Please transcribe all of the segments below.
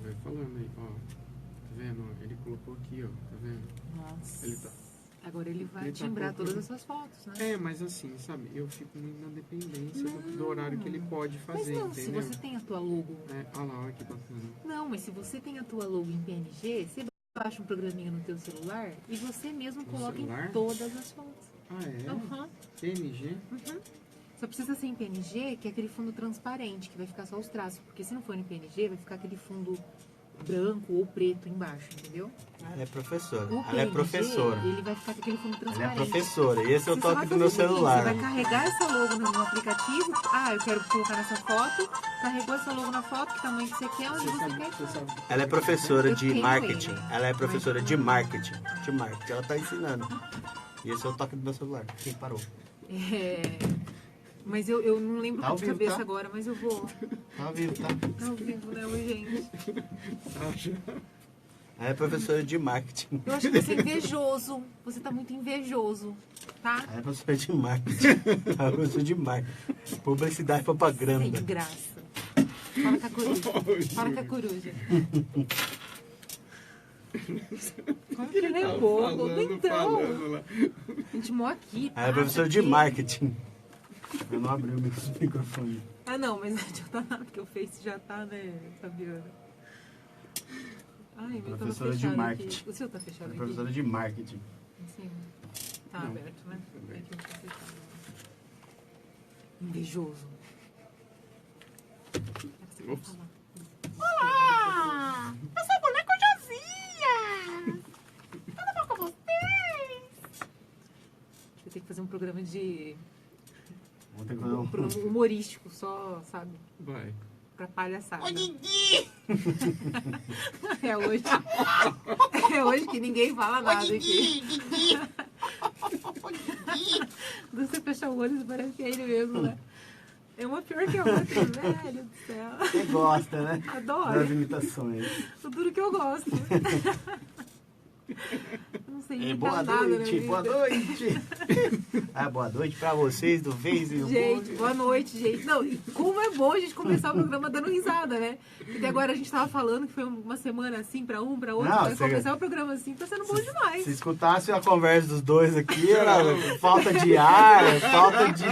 vai falando aí, ó. Tá vendo? Ó, ele colocou aqui, ó. Tá vendo? Nossa. Ele tá... Agora ele vai Ele tá timbrar colocando... todas as suas fotos, né? É, mas assim, sabe? Eu fico muito na dependência do horário que ele pode fazer, Mas não, entendeu? se você tem a tua logo... É, olha lá, olha que bacana. Não, mas se você tem a tua logo em PNG, você baixa um programinha no teu celular e você mesmo coloca em todas as fotos. Ah, é? Uhum. PNG? Uhum. Só precisa ser em PNG, que é aquele fundo transparente, que vai ficar só os traços. Porque se não for em PNG, vai ficar aquele fundo branco ou preto embaixo, entendeu? Ela é professora. O Ela PNG, é professora. ele vai ficar com aquele fundo Ela é transparente. professora. E esse é o Você toque só vai do meu fazer o seguinte, celular. Você vai carregar essa logo no aplicativo. Ah, eu quero colocar nessa foto. Carregou essa logo na foto, que tamanho que você quer, onde você quer. Você sabe. Ela é professora Eu de tenho marketing. ele. Ela é professora de marketing. De marketing. Ela tá ensinando. E esse é o toque do meu celular. Quem parou? É... Mas eu não lembro Tá ao de vivo, cabeça tá? agora, mas eu vou. Tá ao vivo, tá? Tá ao vivo, né, gente? Ela é professora de marketing. Eu acho que você é invejoso. Você tá muito invejoso, tá? Ela é professora de marketing. Ela é professora de marketing. Publicidade e propaganda. Sem graça. Fala com a coruja. Fala com a coruja. Como que ele é bobo? Então. Lá. A gente mó aqui. Ela é professora de marketing. Eu não abri o microfone. Ah, não, mas não adianta nada, porque o Face já tá, né, Fabiana? Ai, meu, tava Professora de fechado marketing. aqui. O seu tá fechado aqui? Professora de marketing. Em cima. Tá Não. aberto, né? Aqui não tá fechado. Invejoso. Você vai Ops. falar. Olá! Eu sou a boneca Josia! Tudo bom com vocês? Você tem que fazer um programa de... Vou ter que fazer um... programa humorístico, só, sabe? Vai. Pra palhaçada. Ô, Didi! É hoje. É hoje que ninguém fala Ô, nada aqui. Didi! Didi! Ô, Didi! Quando você fecha o olho, parece que é ele mesmo, né? É uma pior que a outra, velho do céu. Você gosta, né? Adoro. Das imitações. Tudo que eu gosto. Não sei imitar Boa nada na noite, vida. boa noite. Boa noite pra vocês do Face. Gente, boa noite, gente. Não, e como é bom a gente começar o programa dando risada, né? Porque agora a gente tava falando que foi uma semana assim pra um, pra outro. Não, Vai você- começar o programa assim, tá sendo bom demais. Se escutasse a conversa dos dois aqui, era falta de ar, falta de...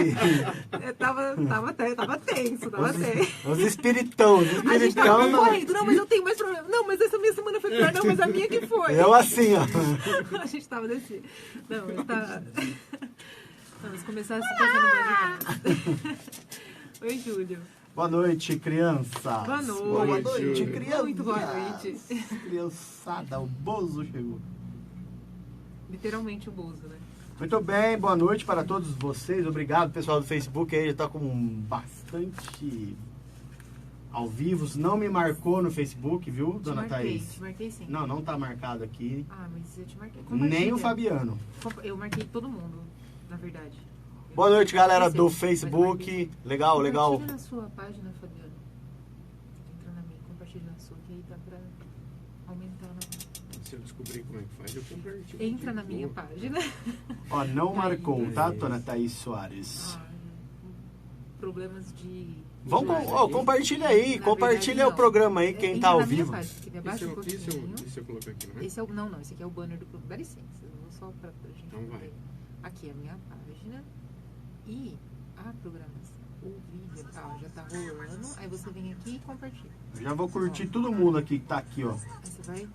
Tava tenso, tava tenso. Os espiritão, A gente tava não. correndo. Não, mas eu tenho mais problema. Não, mas essa minha semana foi pior. Não, mas a minha que foi. Eu assim, ó. A gente tava desse... Não, mas tá... Não, mas começar assim, fazendo mais. Oi, Júlio. Boa noite, crianças. Boa noite. Boa noite, Júlio. crianças. Muito boa noite. Criançada, o Bozo chegou. Literalmente o Bozo, né? Muito bem, boa noite para todos vocês. Obrigado, pessoal do Facebook aí, já tá com bastante ao vivo. Não me marcou no Facebook, viu, dona Thaís? Te marquei sim. Não tá marcado aqui. Ah, mas eu te marquei. Nem Compartilha. o Fabiano. Eu marquei todo mundo, na verdade. Boa noite, galera do Mas Facebook. marquei. Legal, legal. Compartilha na sua página, Fabiano. Entra na minha, compartilha na sua, que aí dá pra aumentar. Se eu descobrir como é que faz, eu compartilho. Entra na minha página. Ó, não marcou, tá, Thaís. dona Thaís Soares? Ah, problemas de... Vamos, ó, compartilha aí, Na compartilha verdade, o não. programa aí, quem Entra tá ao na minha vivo. página, que abaixa um pouquinho. Esse eu coloco aqui, não é? Esse é o, não, esse aqui é o banner do programa. Dá licença, eu vou só pra gente Então vai. ver. Aqui é a minha página e a programação. O vídeo, já tá rolando. Aí você vem aqui e compartilha. Eu já vou curtir todo mundo aqui que tá aqui, ó. Aí você vai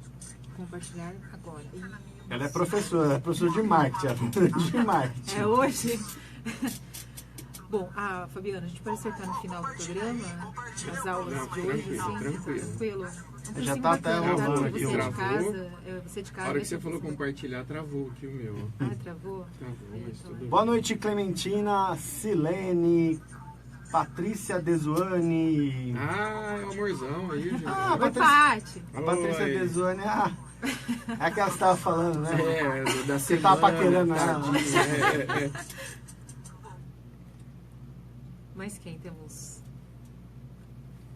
compartilhar agora. Ela é professora de marketing, ela é professora de marketing. É hoje? Bom, Fabiana, a gente pode acertar no final do programa as aulas Não, de hoje, tranquilo, assim? tranquilo. Não Já precisa tá até bacana, rolando tá? aqui, Você ó. de Travou. casa, você de A casa. hora que você falou compartilhar, travou aqui o meu. Travou? Travou, mas tudo bem. Boa noite, Clementina, Silene, Patrícia Desuane. Ah, é o amorzão aí, gente. Oi, Paty. A Patrícia Oi. Desuane, é a que ela estava falando, né? É, da Você semana. tá paquerando ela. tadinha, é. Mas quem temos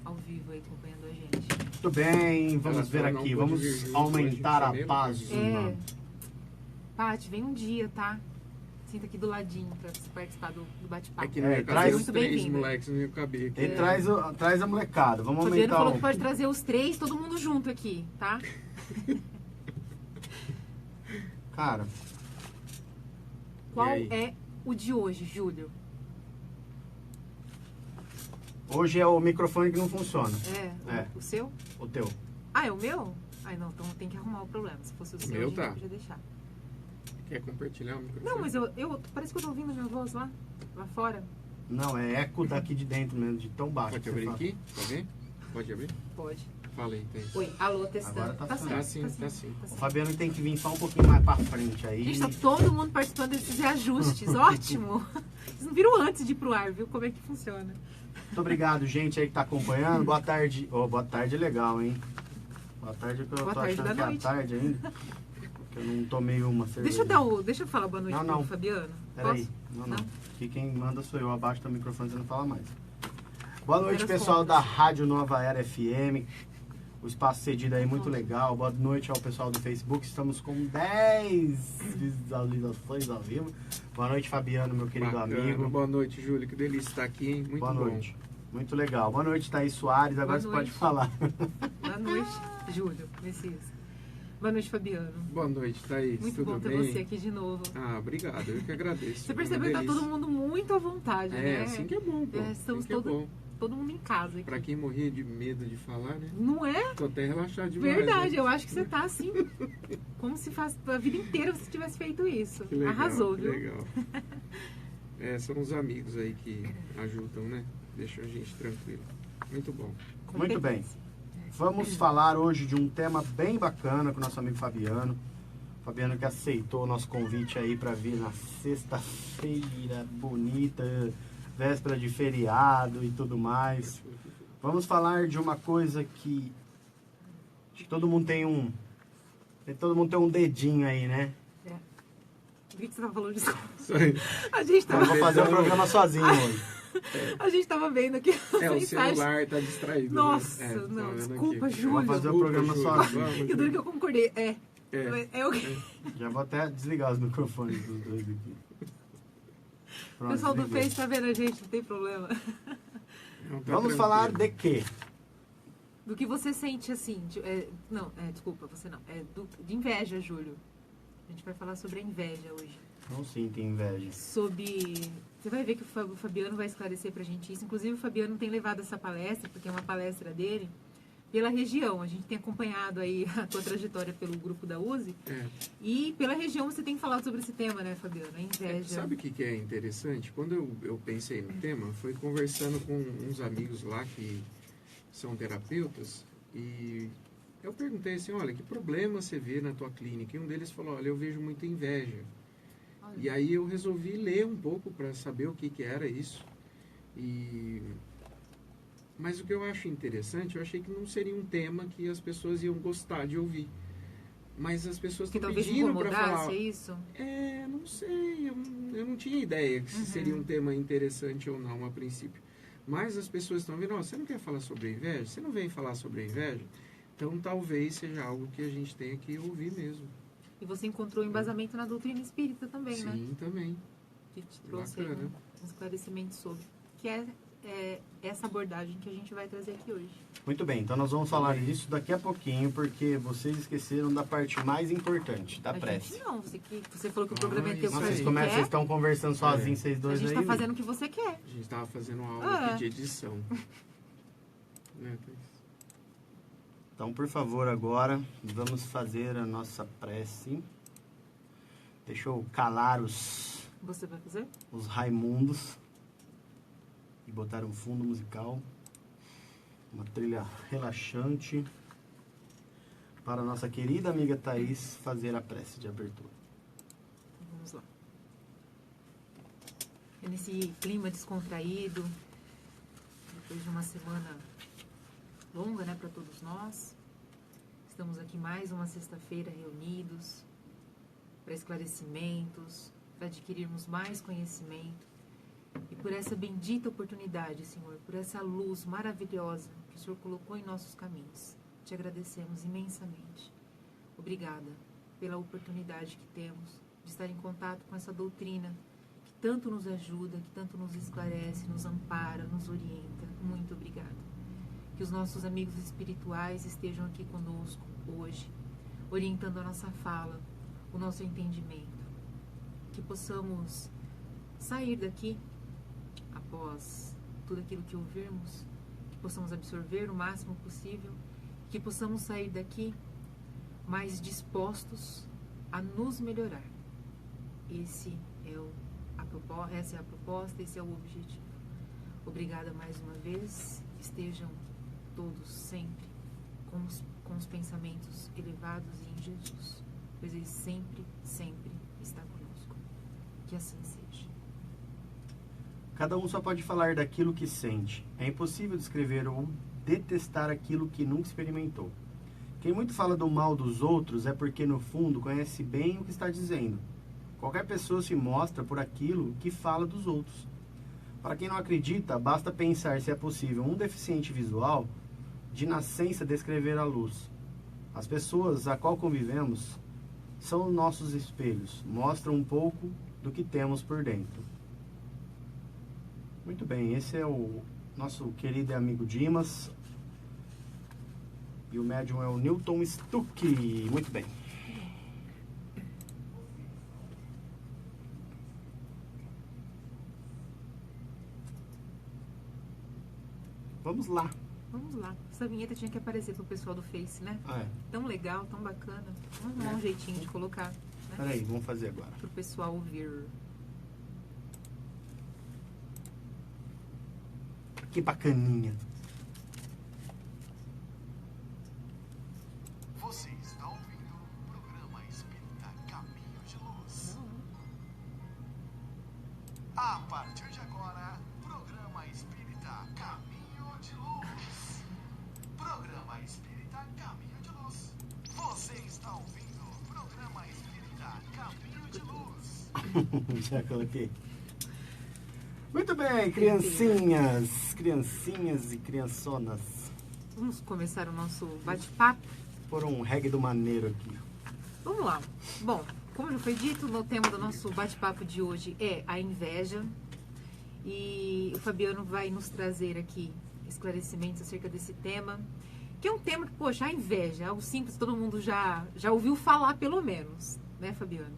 ao vivo aí acompanhando a gente? Muito bem, vamos Ela ver falou, aqui, não pode vamos vir junto aumentar hoje, a janeiro, página. Paty, vem um dia, tá? Senta aqui do ladinho pra você participar do bate-papo. É que não ia traz caber os muito 3 bem-vindo. moleques, não ia caber aqui. E traz a molecada. Vamos O Fabiano aumentar falou o... que pode trazer os 3, todo mundo junto aqui, tá? Cara, Qual aí? é o de hoje, Júlio? hoje é o microfone que não funciona. É. O seu? O teu. Ah, é o meu? Ai, não, então tem que arrumar o problema. Se fosse o seu, meu a gente tá. podia deixar. Quer compartilhar o microfone? Não, mas parece que eu tô ouvindo a minha voz lá fora. Não, é eco daqui de dentro mesmo, de tão baixo. Pode que você abrir fala. aqui? Tá vendo? Pode abrir? Pode. Fala aí, tem. Oi, alô, testando. Agora tá sim, Tá sim, tá sim. O Fabiano tem que vir só um pouquinho mais pra frente aí. Gente, tá todo mundo participando desses reajustes. Ótimo! Vocês não viram antes de ir pro ar, viu? Como é que funciona. Muito obrigado, gente aí que tá acompanhando. Boa tarde. Boa tarde é legal, hein? Boa tarde, que eu Boa tô tarde achando da que é noite. à tarde ainda. Porque eu não tomei uma cerveja. Deixa eu falar boa noite Não. pro Fabiano. Peraí. Posso? Não. Aqui quem manda sou eu. Abaixo do microfone você não fala mais. Boa noite, Primeiras pessoal compras. da Rádio Nova Era FM. O espaço cedido aí muito Nossa. legal. Boa noite ao pessoal do Facebook. Estamos com 10 visualizações ao vivo. Boa noite, Fabiano, meu querido Bacana. amigo. Boa noite, Júlio. Que delícia estar aqui, hein? Muito Boa bom. noite. Muito legal. Boa noite, Thaís Soares. Agora Boa você noite. pode falar. Boa noite, Júlio. Messias. Boa noite, Fabiano. Boa noite, Thaís. Muito Tudo bom ter bem? você aqui de novo. Ah, obrigado. Eu que agradeço. Você É uma percebeu que tá delícia. todo mundo muito à vontade, É, né? assim que é bom, pô. Estamos assim que é bom. todo mundo em casa aqui. Pra quem morria de medo de falar, né? Não é? Tô até relaxado demais. Verdade, né? eu acho que você tá assim, como se faz a vida inteira você tivesse feito isso. Que legal, Arrasou, que viu? legal. É, são os amigos aí que ajudam, né? Deixam a gente tranquilo. Muito bom. Muito bem. Vamos falar hoje de um tema bem bacana com o nosso amigo Fabiano. Fabiano que aceitou o nosso convite aí para vir na sexta-feira bonita, véspera de feriado e tudo mais. Vamos falar de uma coisa que acho que todo mundo tem um dedinho aí, né? Por que você tava falando disso? Isso aí. A gente Eu tava, vou fazer o programa sozinho hoje. a gente tava vendo aqui É, o as mensagens. celular tá distraído. Nossa, né? É, tô não, vendo desculpa, aqui. Júlio. Vou fazer o programa Júlio. sozinho. Vamos, E duro Júlio. que eu concordei. É. É o que... Já vou até desligar os microfones dos dois aqui. O Pronto, pessoal do desliguei. Face tá vendo a gente, não tem problema. Não, tá Vamos tranquilo. falar de quê? Do que você sente assim. Desculpa, você não. De inveja, Júlio. A gente vai falar sobre a inveja hoje. Não sinto inveja. Sobre. Você vai ver que o Fabiano vai esclarecer pra gente isso. Inclusive, o Fabiano tem levado essa palestra, porque é uma palestra dele, pela região. A gente tem acompanhado aí a tua trajetória pelo grupo da USE. É. E pela região você tem falado sobre esse tema, né, Fabiano? A inveja. Sabe o que é interessante? Quando eu pensei no tema, foi conversando com uns amigos lá que são terapeutas e eu perguntei assim, olha, que problema você vê na tua clínica? E um deles falou, olha, eu vejo muita inveja. Olha, E aí eu resolvi ler um pouco para saber o que era isso. Mas o que eu acho interessante, eu achei que não seria um tema que as pessoas iam gostar de ouvir. Mas as pessoas que estão talvez pedindo para incomodasse, falar. é isso? Não sei, eu não tinha ideia se seria um tema interessante ou não a princípio. Mas as pessoas estão vendo, você não quer falar sobre a inveja? Você não vem falar sobre a inveja? Então talvez seja algo que a gente tenha que ouvir mesmo. E você encontrou embasamento na doutrina espírita também, né? Sim, também. Que te trouxe aí Bacana. um esclarecimento sobre. Que é essa abordagem que a gente vai trazer aqui hoje. Muito bem, então nós vamos falar disso daqui a pouquinho, porque vocês esqueceram da parte mais importante, da A prece. gente não, você falou que o programa é teu, Nossa, que Vocês você começam, vocês quer. estão conversando sozinhos, vocês A dois gente aí. tá fazendo o que você quer. A gente estava fazendo uma aula aqui de edição. Né, Thaís? Então, por favor, agora vamos fazer a nossa prece. Deixa eu calar os Você vai fazer? Raimundos e botar um fundo musical, uma trilha relaxante para a nossa querida amiga Thaís fazer a prece de abertura. Então vamos lá. É nesse clima descontraído, depois de uma semana longa, né, para todos nós. Estamos aqui mais uma sexta-feira reunidos para esclarecimentos, para adquirirmos mais conhecimento. E por essa bendita oportunidade, Senhor, por essa luz maravilhosa que o Senhor colocou em nossos caminhos, te agradecemos imensamente. Obrigada pela oportunidade que temos de estar em contato com essa doutrina tanto nos ajuda, que tanto nos esclarece, nos ampara, nos orienta. Muito obrigada. Que os nossos amigos espirituais estejam aqui conosco hoje, orientando a nossa fala, o nosso entendimento. Que possamos sair daqui, após tudo aquilo que ouvirmos, que possamos absorver o máximo possível, que possamos sair daqui mais dispostos a nos melhorar. Essa é a proposta, esse é o objetivo. Obrigada mais uma vez. Estejam todos sempre com os pensamentos elevados em Jesus, pois Ele sempre, sempre está conosco. Que assim seja. Cada um só pode falar daquilo que sente. É impossível descrever ou detestar aquilo que nunca experimentou. Quem muito fala do mal dos outros é porque, no fundo, conhece bem o que está dizendo. Qualquer pessoa se mostra por aquilo que fala dos outros. Para quem não acredita, basta pensar se é possível um deficiente visual, de nascença, descrever a luz. As pessoas a qual convivemos são nossos espelhos, mostram um pouco do que temos por dentro. Muito bem, esse é o nosso querido amigo Dimas. E o médium é o Newton Stuck. Muito bem. Vamos lá. Vamos lá. Essa vinheta tinha que aparecer pro pessoal do Face, né? Ah, é. Tão legal, tão bacana. Vamos arrumar um jeitinho de colocar, né? Peraí, vamos fazer agora. Pro pessoal ouvir. Que bacaninha. Você está ouvindo o programa Espírita Caminho de Luz. A partir de agora, programa Espírita Caminho de Luz. Programa Espírita Caminho de Luz. Você está ouvindo o programa Espírita Caminho de Luz. Já coloquei. Muito bem, criancinhas e criançonas. Vamos começar o nosso bate-papo. Por um reggae do maneiro aqui. Vamos lá. Bom, como já foi dito, o tema do nosso bate-papo de hoje é a inveja. E o Fabiano vai nos trazer aqui esclarecimentos acerca desse tema. Que é um tema que, poxa, a inveja, algo simples, todo mundo já ouviu falar pelo menos, né, Fabiano?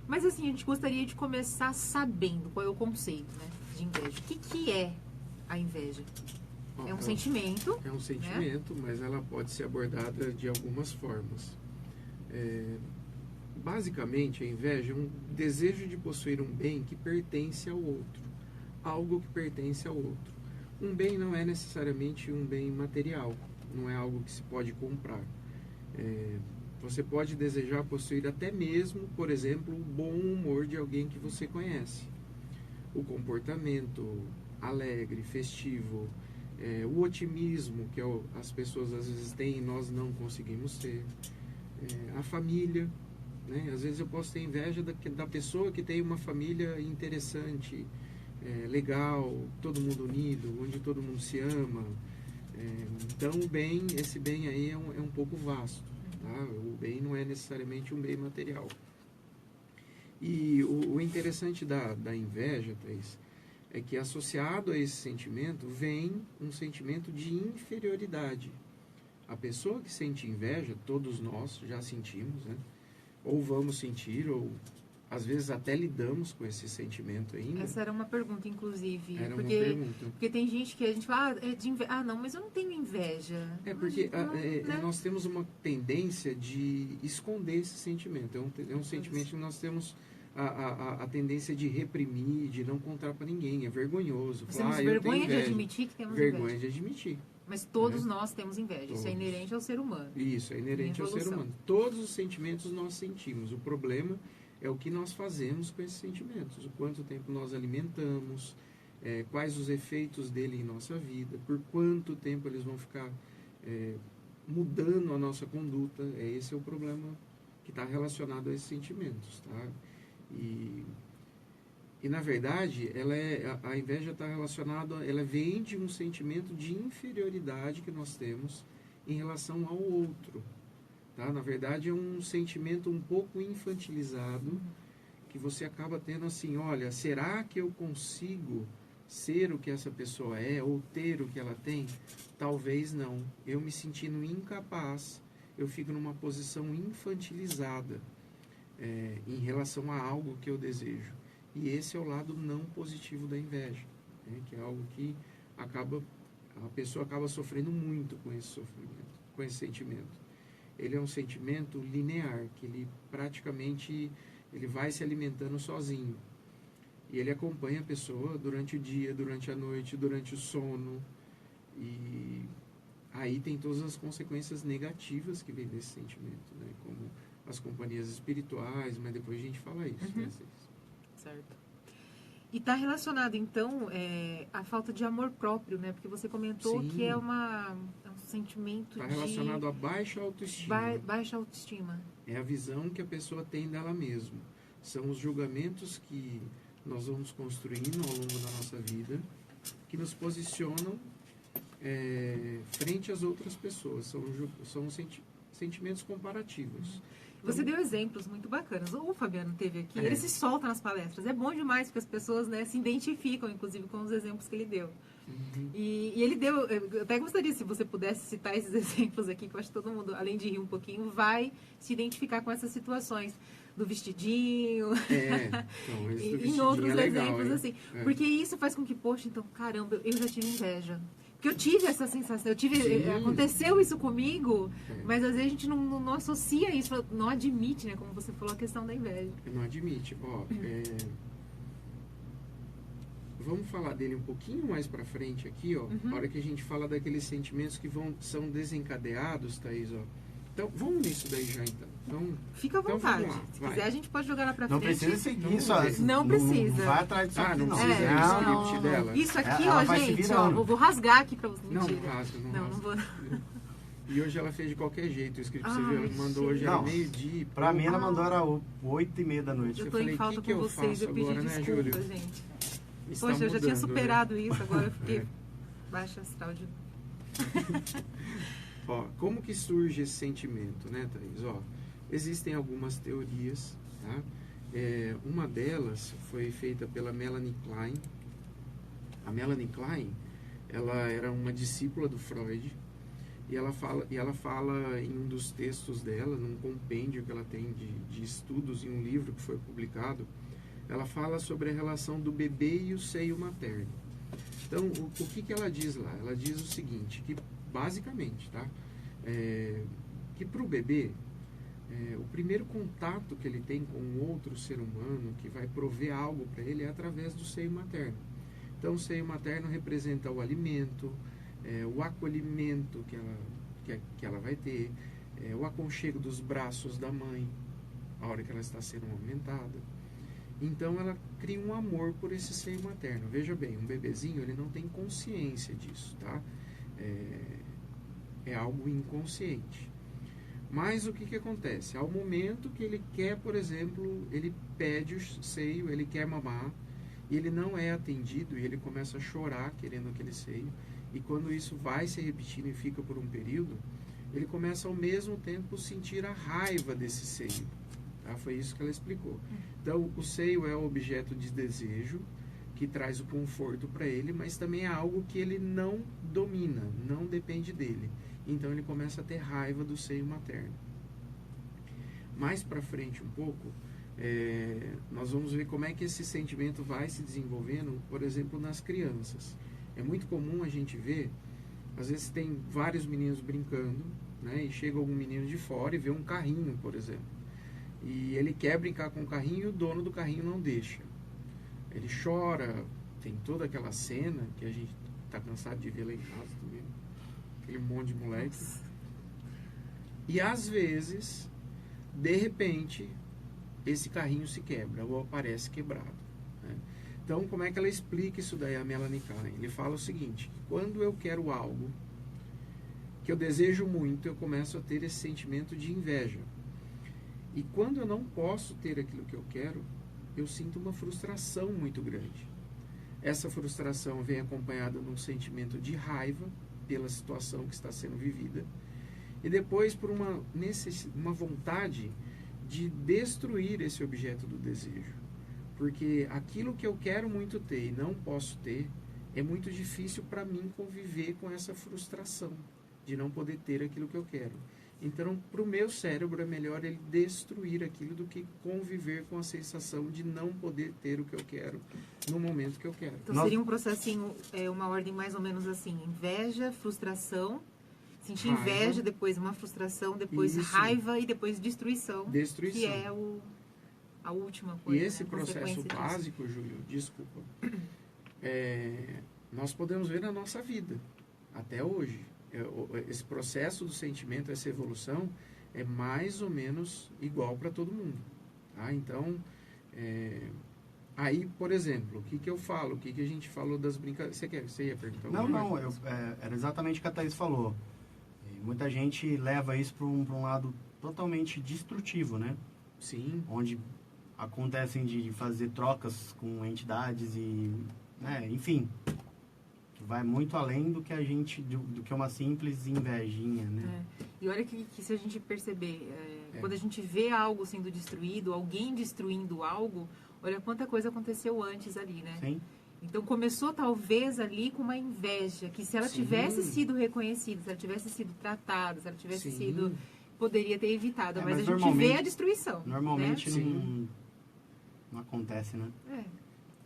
Mas assim, a gente gostaria de começar sabendo qual é o conceito, né, de inveja. O que é a inveja? É um sentimento. É um sentimento, mas ela pode ser abordada de algumas formas. Basicamente, a inveja é um desejo de possuir um bem que pertence ao outro. Algo que pertence ao outro. Um bem não é necessariamente um bem material. Não é algo que se pode comprar. Você pode desejar possuir até mesmo, por exemplo, o bom humor de alguém que você conhece. O comportamento alegre, festivo, o otimismo que as pessoas às vezes têm e nós não conseguimos ter. A família, né? Às vezes eu posso ter inveja da pessoa que tem uma família interessante, legal, todo mundo unido, onde todo mundo se ama. Então esse bem aí é um pouco vasto. Tá? O bem não é necessariamente um bem material. E o interessante da inveja, Thaís, é que associado a esse sentimento vem um sentimento de inferioridade. A pessoa que sente inveja, todos nós já sentimos, né? Ou vamos sentir, ou às vezes até lidamos com esse sentimento ainda. Essa era uma pergunta, inclusive. Era uma pergunta. Porque tem gente que a gente fala, não, mas eu não tenho inveja. Porque né? nós temos uma tendência de esconder esse sentimento. É um sentimento que nós temos a tendência de reprimir, de não contar para ninguém. É vergonhoso. Nós temos vergonha de admitir que temos inveja. Vergonha de admitir. Mas todos nós temos inveja. Isso é inerente ao ser humano. Isso, é inerente ao ser humano. Todos os sentimentos nós sentimos. O problema é o que nós fazemos com esses sentimentos. O quanto tempo nós alimentamos, quais os efeitos dele em nossa vida, por quanto tempo eles vão ficar mudando a nossa conduta. Esse é o problema que está relacionado a esses sentimentos. Tá? E na verdade, a inveja está relacionada, ela vem de um sentimento de inferioridade que nós temos em relação ao outro. Tá? Na verdade, é um sentimento um pouco infantilizado que você acaba tendo assim, olha, será que eu consigo ser o que essa pessoa é ou ter o que ela tem? Talvez não. Eu me sentindo incapaz, eu fico numa posição infantilizada em relação a algo que eu desejo. E esse é o lado não positivo da inveja, né? Que é algo que a pessoa acaba sofrendo muito com esse sofrimento, com esse sentimento. Ele é um sentimento linear, que ele praticamente ele vai se alimentando sozinho. E ele acompanha a pessoa durante o dia, durante a noite, durante o sono. E aí tem todas as consequências negativas que vem desse sentimento, né? Como as companhias espirituais, mas depois a gente fala isso. Né? Certo. E está relacionado, então, à falta de amor próprio, né? Porque você comentou Sim. que é um sentimento Está relacionado a baixa autoestima. baixa autoestima. É a visão que a pessoa tem dela mesma. São os julgamentos que nós vamos construindo ao longo da nossa vida, que nos posicionam frente às outras pessoas. São sentimentos comparativos. Você deu exemplos muito bacanas. O Fabiano teve aqui, É. ele se solta nas palestras. É bom demais, porque as pessoas, né, se identificam, inclusive, com os exemplos que ele deu. Uhum. E ele deu, eu até gostaria, se você pudesse citar esses exemplos aqui, que eu acho que todo mundo, além de rir um pouquinho, vai se identificar com essas situações. Do vestidinho, Então, esse do e em vestidinho outros é legal, exemplos, hein? assim. Porque isso faz com que, poxa, então, caramba, eu já tive inveja. Porque eu tive essa sensação, Sim. aconteceu isso comigo, É. mas às vezes a gente não associa isso, não admite, né, como você falou, a questão da inveja. Não admite. Vamos falar dele um pouquinho mais pra frente aqui, ó. Na hora que a gente fala daqueles sentimentos que são desencadeados, Thaís, ó. Então, vamos nisso daí já, então. Fica à Então, vontade. vamos lá, Se vai. quiser, a gente pode jogar lá pra Não frente. precisa seguir Não isso. precisa. Não precisa. Não vai atrás disso aqui, não não. precisa É, do não, script dela. Isso aqui, Ela ó, vai se gente, virando. ó, vou rasgar aqui pra você. Não, Mentira. não rasga, não Não rasga. vou. E hoje ela fez de qualquer jeito. O script você Ai, viu, ela mandou hoje, era Não. meio-dia. Pra mim, ela mandou era 8h30 da noite. Eu Eu tô em falei, falta que eu com vocês, faço eu pedi agora, né, desculpa, Júlio? gente. Está Poxa, eu já tinha mudando, né? superado isso, agora eu fiquei É. baixa astral de... Ó, como que surge esse sentimento, né, Thaís? Ó, existem algumas teorias, tá? Uma delas foi feita pela Melanie Klein. A Melanie Klein, ela era uma discípula do Freud e ela fala em um dos textos dela, num compêndio que ela tem de estudos em um livro que foi publicado, ela fala sobre a relação do bebê e o seio materno. Então, o que ela diz lá? Ela diz o seguinte, que basicamente, tá? Que para o bebê, o primeiro contato que ele tem com um outro ser humano que vai prover algo para ele é através do seio materno. Então, o seio materno representa o alimento, o acolhimento que ela vai ter, o aconchego dos braços da mãe, a hora que ela está sendo amamentada. Então, ela cria um amor por esse seio materno. Veja bem, um bebezinho, ele não tem consciência disso, tá? É algo inconsciente. Mas o que acontece? Ao momento que ele quer, por exemplo, ele pede o seio, ele quer mamar, e ele não é atendido, e ele começa a chorar querendo aquele seio, e quando isso vai se repetindo e fica por um período, ele começa ao mesmo tempo sentir a raiva desse seio. Tá? Foi isso que ela explicou. Então, o seio é o objeto de desejo, que traz o conforto para ele, mas também é algo que ele não domina, não depende dele. Então ele começa a ter raiva do seio materno. Mais para frente um pouco, nós vamos ver como é que esse sentimento vai se desenvolvendo, por exemplo, nas crianças. É muito comum a gente ver, às vezes tem vários meninos brincando, né, e chega algum menino de fora e vê um carrinho, por exemplo. E ele quer brincar com o carrinho e o dono do carrinho não deixa. Ele chora, tem toda aquela cena que a gente está cansado de ver lá em casa também. Aquele monte de moleque. E às vezes, de repente, esse carrinho se quebra ou aparece quebrado. Né? Então, como é que ela explica isso daí, a Melanie Klein? Ele fala o seguinte, quando eu quero algo que eu desejo muito, eu começo a ter esse sentimento de inveja. E quando eu não posso ter aquilo que eu quero, eu sinto uma frustração muito grande. Essa frustração vem acompanhada de um sentimento de raiva pela situação que está sendo vivida e depois por uma vontade de destruir esse objeto do desejo. Porque aquilo que eu quero muito ter e não posso ter, é muito difícil para mim conviver com essa frustração de não poder ter aquilo que eu quero. Então, para o meu cérebro, é melhor ele destruir aquilo do que conviver com a sensação de não poder ter o que eu quero no momento que eu quero. Então seria um processinho, uma ordem mais ou menos assim: inveja, frustração, sentir Raiva. inveja, depois uma frustração, depois Isso. raiva e depois destruição. Destruição. Que é a última E coisa. esse né? processo Consequência disso. básico, Júlio, desculpa, nós podemos ver na nossa vida, até hoje. Esse processo do sentimento, essa evolução, é mais ou menos igual para todo mundo. Tá? Então, aí, por exemplo, o que eu falo? O que a gente falou das brincadeiras? Você ia perguntar alguma coisa? Era exatamente o que a Thaís falou. E muita gente leva isso para um lado totalmente destrutivo, né? Sim. Onde acontecem de fazer trocas com entidades e, né, enfim, que vai muito além do que do que uma simples invejinha, né? E olha que se a gente perceber, quando a gente vê algo sendo destruído, alguém destruindo algo, olha quanta coisa aconteceu antes ali, né? Sim. Então começou talvez ali com uma inveja, que se ela Sim. tivesse sido reconhecida, se ela tivesse sido tratada, se ela tivesse Sim. sido, poderia ter evitado, É, mas mas a gente normalmente- vê a destruição. Normalmente Sim. não acontece, né? Né?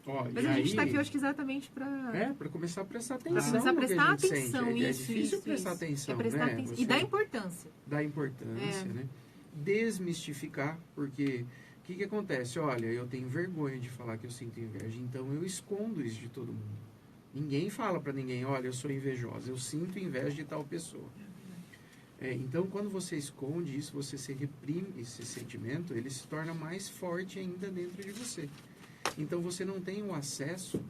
Ó, Mas e a gente aí, está aqui hoje exatamente para para começar a prestar atenção começar a no que prestar gente atenção. sente. É Isso, difícil isso, prestar isso. atenção, É prestar né? atenção. Você E dar importância. dá importância, né? Desmistificar, porque o que acontece? Olha, eu tenho vergonha de falar que eu sinto inveja, então eu escondo isso de todo mundo. Ninguém fala para ninguém, olha, eu sou invejosa, eu sinto inveja de tal pessoa. Então, quando você esconde isso, você reprime esse sentimento, ele se torna mais forte ainda dentro de você. Então, você não tem o acesso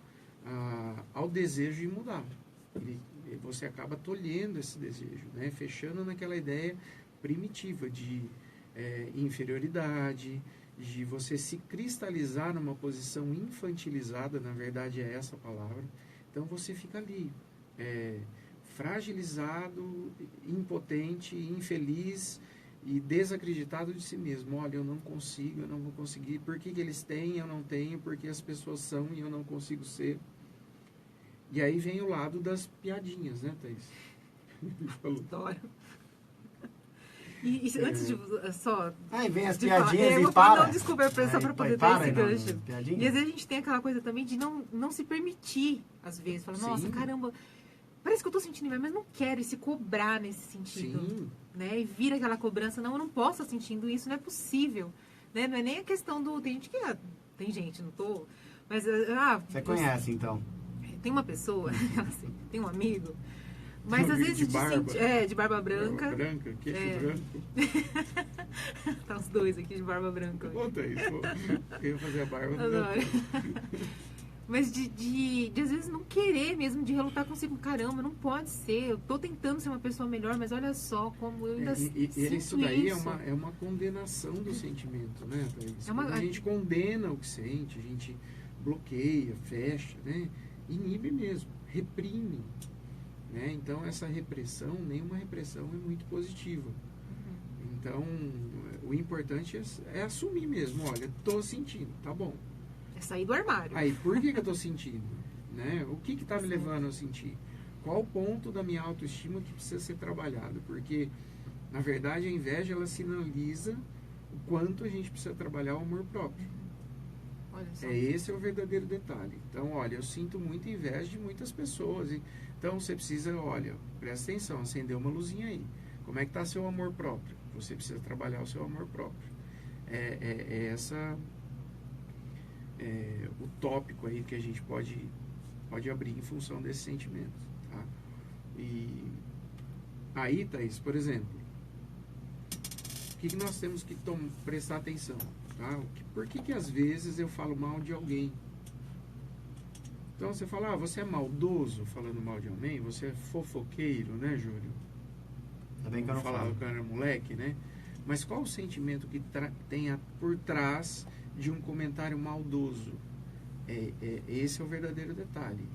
ao desejo de mudar. Você acaba tolhendo esse desejo, né? Fechando naquela ideia primitiva de inferioridade, de você se cristalizar numa posição infantilizada, na verdade é essa a palavra. Então, você fica ali, fragilizado, impotente, infeliz e desacreditado de si mesmo. Olha, eu não consigo, eu não vou conseguir. Por que eles têm, eu não tenho? Porque as pessoas são e eu não consigo ser. E aí vem o lado das piadinhas, né, Thaís? Falou. Adoro. E antes de só... Aí vem as de falar- piadinhas eu e vou falar, para. não, desculpa, é só para poder para, dar esse não, gancho. piadinha. E às vezes a gente tem aquela coisa também de não se permitir, às vezes. Fala, nossa, Sim. caramba, parece que eu tô sentindo inveja, mas não quero. E se cobrar nesse sentido. Sim, Né? E vira aquela cobrança, não, eu não posso estar sentindo isso, não é possível. Né? Não é nem a questão do... Tem gente que... tem gente, não tô... Mas... Você conhece, então. Tem uma pessoa, assim, tem um amigo... Mas às De vezes barba. de barba branca. branca, queixo É. branco. Tá os dois aqui de barba branca. Ô, Thaís, pô, eu ia fazer a barba. Adoro. Mas de às vezes não querer mesmo, de relutar consigo. Caramba, não pode ser. Eu tô tentando ser uma pessoa melhor, mas olha só como eu ainda sinto Isso daí isso. é uma condenação do sentimento, né, Thaís? É uma- Quando a gente condena o que sente, a gente bloqueia, fecha, né? Inibe mesmo, reprime. Né? Então, essa repressão, nenhuma repressão é muito positiva. Então, o importante é assumir mesmo. Olha, tô sentindo, tá bom. É sair do armário. Aí, por que eu tô sentindo? Né? O que tá me levando a sentir? Qual o ponto da minha autoestima que precisa ser trabalhado? Porque, na verdade, a inveja, ela sinaliza o quanto a gente precisa trabalhar o amor próprio. Olha só. Esse é o verdadeiro detalhe. Então, olha, eu sinto muita inveja de muitas pessoas. Então, você precisa, olha, presta atenção, acender uma luzinha aí. Como é que está seu amor próprio? Você precisa trabalhar o seu amor próprio. O tópico aí que a gente pode abrir em função desse sentimento. Tá? E aí, Thaís, por exemplo, o que nós temos que prestar atenção? Tá? Por que às vezes eu falo mal de alguém? Então você fala, você é maldoso falando mal de alguém, você é fofoqueiro, né, Júlio? Ainda bem que eu não falava falo. que eu era moleque, né? Mas qual o sentimento que tem por trás de um comentário maldoso? Esse é o verdadeiro detalhe.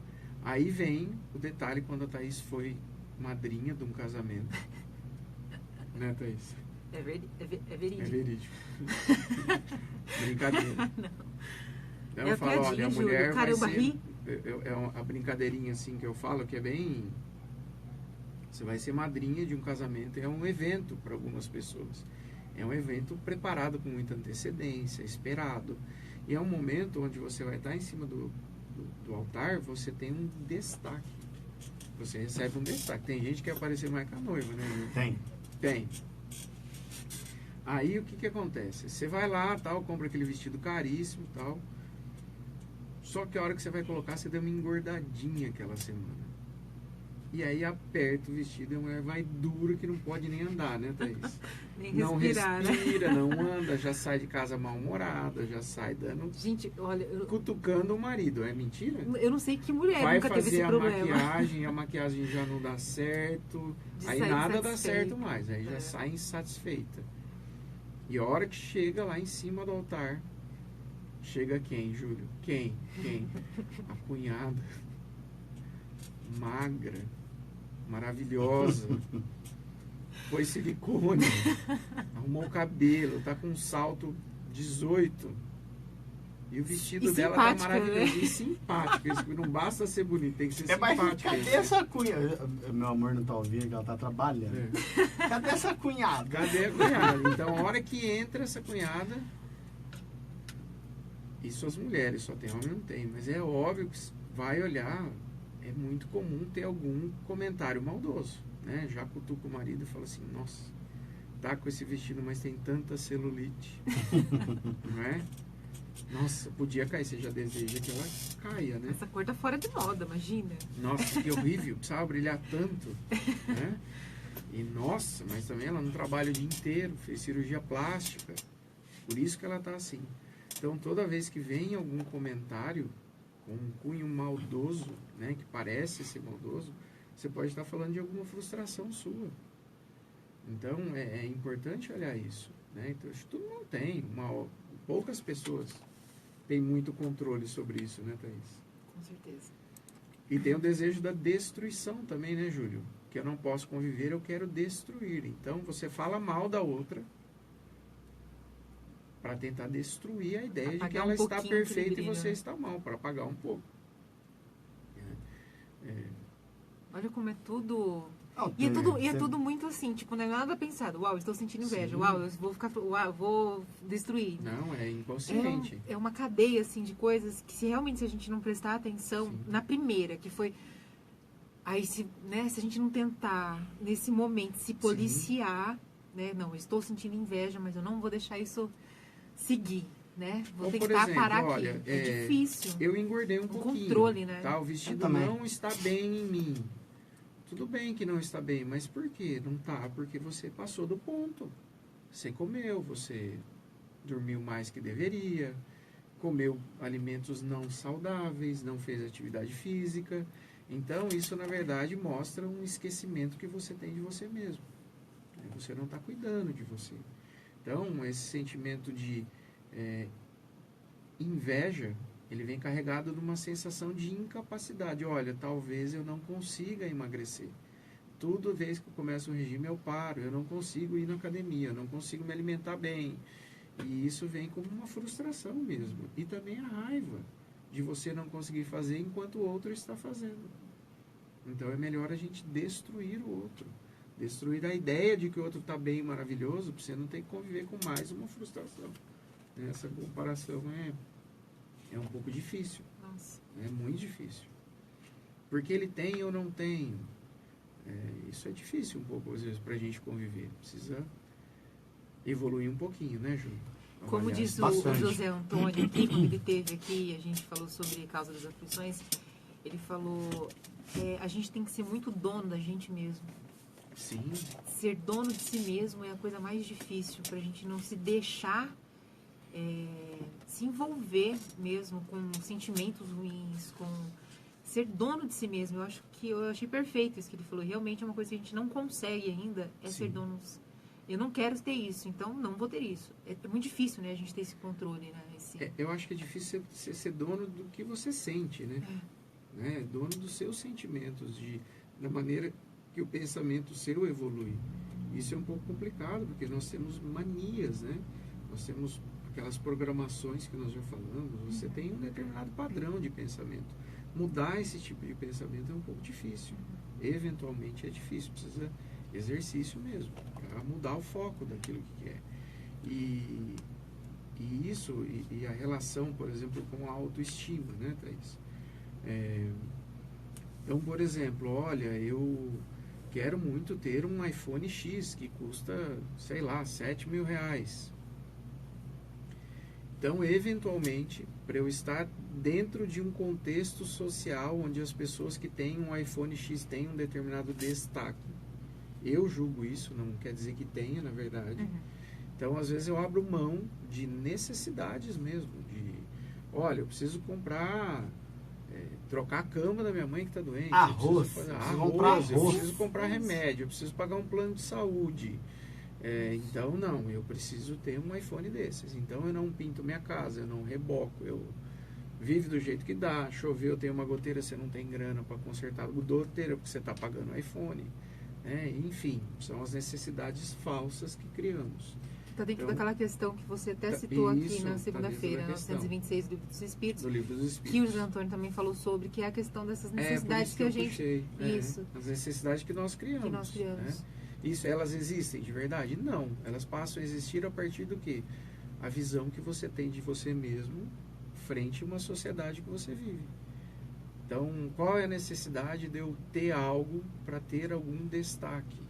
Aí vem o detalhe quando a Thaís foi madrinha de um casamento. Né, Thaís? É verídico. É verídico. Brincadeira. Então, É eu a falo, piadinha, olha, a Júlio. mulher vai Caramba, ser... ri. A brincadeirinha assim que eu falo, que é bem... Você vai ser madrinha de um casamento, é um evento para algumas pessoas. É um evento preparado com muita antecedência, esperado. E é um momento onde você vai estar em cima do altar, você tem um destaque. Você recebe um destaque. Tem gente que quer aparecer mais que a noiva, né? Tem. Aí o que acontece? Você vai lá, tal, compra aquele vestido caríssimo, tal. Só que a hora que você vai colocar, você deu uma engordadinha aquela semana. E aí aperta o vestido e a mulher vai dura que não pode nem andar, né, Thaís? Nem Não respirar, respira, não anda, já sai de casa mal-humorada, já sai dando... Gente, olha, cutucando o marido. É mentira? eu não sei que mulher Vai nunca teve fazer esse a problema. maquiagem já não dá certo, De aí sair nada dá insatisfeita. certo mais, aí já É. sai insatisfeita. E a hora que chega lá em cima do altar, chega quem, Júlio? Quem? A cunhada. Magra, maravilhosa, foi silicone, arrumou o cabelo, tá com um salto 18. E o vestido E dela tá simpática, maravilhoso. né? E simpática. Isso não basta ser bonito, tem que ser Mas simpática. cadê essa cunhada? Meu amor não tá ouvindo, que ela tá trabalhando. É. Cadê essa cunhada? Cadê a cunhada? Então, a hora que entra essa cunhada, isso as mulheres, só tem homem não tem, mas é óbvio que vai olhar, é muito comum ter algum comentário maldoso, né? Já cutuca o marido e fala assim, nossa, tá com esse vestido, mas tem tanta celulite, não é? Nossa, podia cair, você já deseja que ela caia, né? Essa cor tá fora de moda, imagina. Nossa, que horrível, precisava brilhar tanto, né? E nossa, mas também ela não trabalha o dia inteiro, fez cirurgia plástica, por isso que ela tá assim. Então, toda vez que vem algum comentário com um cunho maldoso, né, que parece ser maldoso, você pode estar falando de alguma frustração sua. Então, é importante olhar isso, né? Então, acho que todo mundo tem, poucas pessoas têm muito controle sobre isso, né, Thaís? Com certeza. E tem o desejo da destruição também, né, Júlio? Que eu não posso conviver, eu quero destruir. Então, você fala mal da outra para tentar destruir a ideia de que Apagar ela um está pouquinho perfeita aquele e brilho, você né? está mal, para apagar um pouco. Olha como é tudo... Não, E é tem- tudo muito assim, tipo, não é nada pensado. Uau, estou sentindo inveja. Sim. Uau, eu vou ficar... Uau, eu vou destruir. Não, é inconsciente. É uma cadeia, assim, de coisas que se a gente não prestar atenção Sim. na primeira, que foi... Aí, se a gente não tentar, nesse momento, se policiar, né? Não, eu estou sentindo inveja, mas eu não vou deixar isso seguir, né? Vou Ou, por tentar exemplo, parar olha, aqui. É difícil. Eu engordei um pouquinho. controle, né? Tá? O vestido Eu também. não está bem em mim. Tudo bem que não está bem, mas por que não tá? Porque você passou do ponto. Você comeu, você dormiu mais que deveria, comeu alimentos não saudáveis, não fez atividade física. Então, isso, na verdade, mostra um esquecimento que você tem de você mesmo. Você não está cuidando de você. Então, esse sentimento de inveja, ele vem carregado de uma sensação de incapacidade. Olha, talvez eu não consiga emagrecer. Toda vez que eu começo um regime, eu paro. Eu não consigo ir na academia, eu não consigo me alimentar bem. E isso vem como uma frustração mesmo. E também a raiva de você não conseguir fazer enquanto o outro está fazendo. Então é melhor a gente destruir o outro. Destruir a ideia de que o outro está bem e maravilhoso, para você não ter que conviver com mais uma frustração. Essa comparação é um pouco difícil. Nossa. É muito difícil. Porque ele tem ou não tem. Isso é difícil um pouco, às vezes, para a gente conviver. Precisa evoluir um pouquinho, né, Ju? Como Avaliar diz isso. o bastante. José Antônio aqui, quando ele esteve aqui, a gente falou sobre causa das aflições, ele falou, a gente tem que ser muito dono da gente mesmo. Sim, Ser dono de si mesmo é a coisa mais difícil, pra gente não se deixar se envolver mesmo com sentimentos ruins, com ser dono de si mesmo. Eu achei perfeito isso que ele falou. Realmente é uma coisa que a gente não consegue ainda, ser Sim. donos. Eu não quero ter isso, então não vou ter isso. É muito difícil, né, a gente ter esse controle, né? eu acho que é difícil você ser dono do que você sente, né? Dono dos seus sentimentos, da maneira que o pensamento seu evolui. Isso é um pouco complicado, porque nós temos manias, né? Nós temos aquelas programações que nós já falamos, você tem um determinado padrão de pensamento. Mudar esse tipo de pensamento é um pouco difícil. Eventualmente é difícil, precisa exercício mesmo, para mudar o foco daquilo que quer. E isso, e a relação, por exemplo, com a autoestima, né, Thaís? Então, por exemplo, olha, eu quero muito ter um iPhone X que custa, sei lá, R$7.000. Então, eventualmente, para eu estar dentro de um contexto social onde as pessoas que têm um iPhone X têm um determinado destaque, eu julgo isso, não quer dizer que tenha, na verdade. Então, às vezes eu abro mão de necessidades mesmo, de, olha, eu preciso comprar, trocar a cama da minha mãe que está doente. Arroz, eu preciso comprar remédio, eu preciso pagar um plano de saúde. Então, não, eu preciso ter um iPhone desses. Então, eu não pinto minha casa, eu não reboco, eu vivo do jeito que dá. Choveu, eu tenho uma goteira, você não tem grana para consertar a goteira porque você está pagando o iPhone. Enfim, são as necessidades falsas que criamos. Está dentro Então, daquela questão que você até citou aqui na segunda-feira, 926 do Livro dos Espíritos, do Livro dos Espíritos. que o José Antônio também falou sobre, que é a questão dessas necessidades que a gente... Puxei, Isso. As necessidades que nós criamos. Que nós criamos. Né? Isso, elas existem de verdade? Não. Elas passam a existir a partir do quê? A visão que você tem de você mesmo frente a uma sociedade que você vive. Então, qual é a necessidade de eu ter algo para ter algum destaque?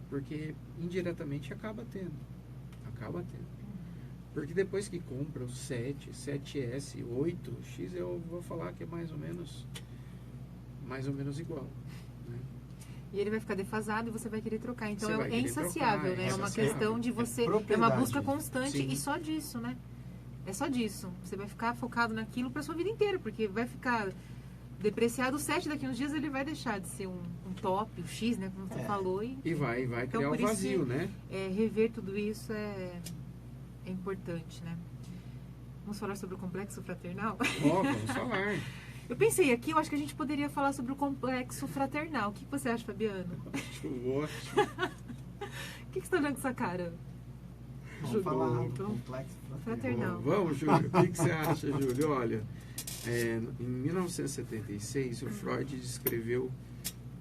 Porque indiretamente acaba tendo. Porque depois que compra o 7, 7S, 8X, eu vou falar que é mais ou menos igual. Né? E ele vai ficar defasado e você vai querer trocar. Então Você vai é querer insaciável, trocar, né? É uma insaciável. questão de você... É uma propriedade. busca constante. Sim. E só disso, né? É só disso. Você vai ficar focado naquilo para sua vida inteira, porque vai ficar depreciado o 7, daqui uns dias ele vai deixar de ser um top, o X, né? Como você falou. E vai Então, criar um por isso vazio, que, né? rever tudo isso é importante, né? Vamos falar sobre o complexo fraternal? Vamos falar. Eu pensei aqui, eu acho que a gente poderia falar sobre o complexo fraternal. O que você acha, Fabiano? Ótimo. O que você está olhando com essa cara? Vamos falar então, do complexo fraternal. Vamos, Júlio. O que você acha, Júlio? Olha, em 1976, o Freud descreveu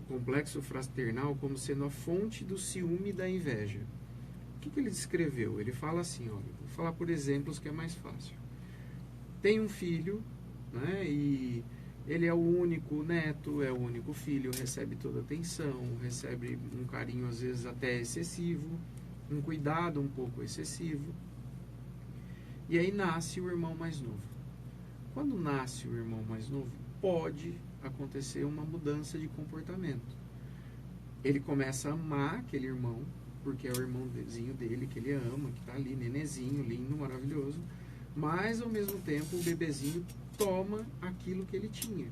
o complexo fraternal como sendo a fonte do ciúme e da inveja. O que ele descreveu? Ele fala assim, olha, vou falar por exemplos que é mais fácil. Tem um filho, né, e ele é o único neto, é o único filho, recebe toda a atenção, recebe um carinho às vezes até excessivo, um cuidado um pouco excessivo. E aí nasce o irmão mais novo. Quando nasce o irmão mais novo, pode acontecer uma mudança de comportamento. Ele começa a amar aquele irmão, porque é o irmãozinho dele que ele ama, que está ali, nenezinho, lindo, maravilhoso. Mas, ao mesmo tempo, o bebezinho toma aquilo que ele tinha.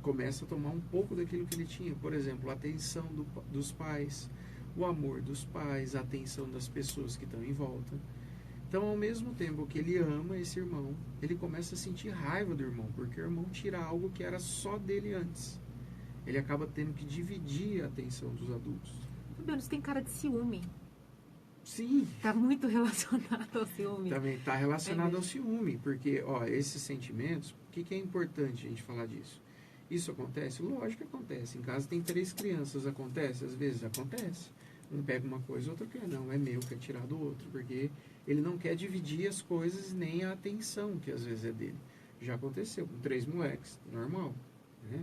Começa a tomar um pouco daquilo que ele tinha. Por exemplo, a atenção dos pais, o amor dos pais, a atenção das pessoas que estão em volta. Então, ao mesmo tempo que ele ama esse irmão, ele começa a sentir raiva do irmão, porque o irmão tira algo que era só dele antes. Ele acaba tendo que dividir a atenção dos adultos. Fabiano, você tem cara de ciúme. Sim. Está muito relacionado ao ciúme. Também está relacionado ao ciúme, porque esses sentimentos, o que é importante a gente falar disso? Isso acontece? Lógico que acontece. Em casa tem 3 crianças, acontece? Às vezes acontece. Um pega uma coisa, outro quer. Não, é meu, quer tirar do outro, porque ele não quer dividir as coisas nem a atenção, que às vezes é dele. Já aconteceu com 3 moleques, normal. Né?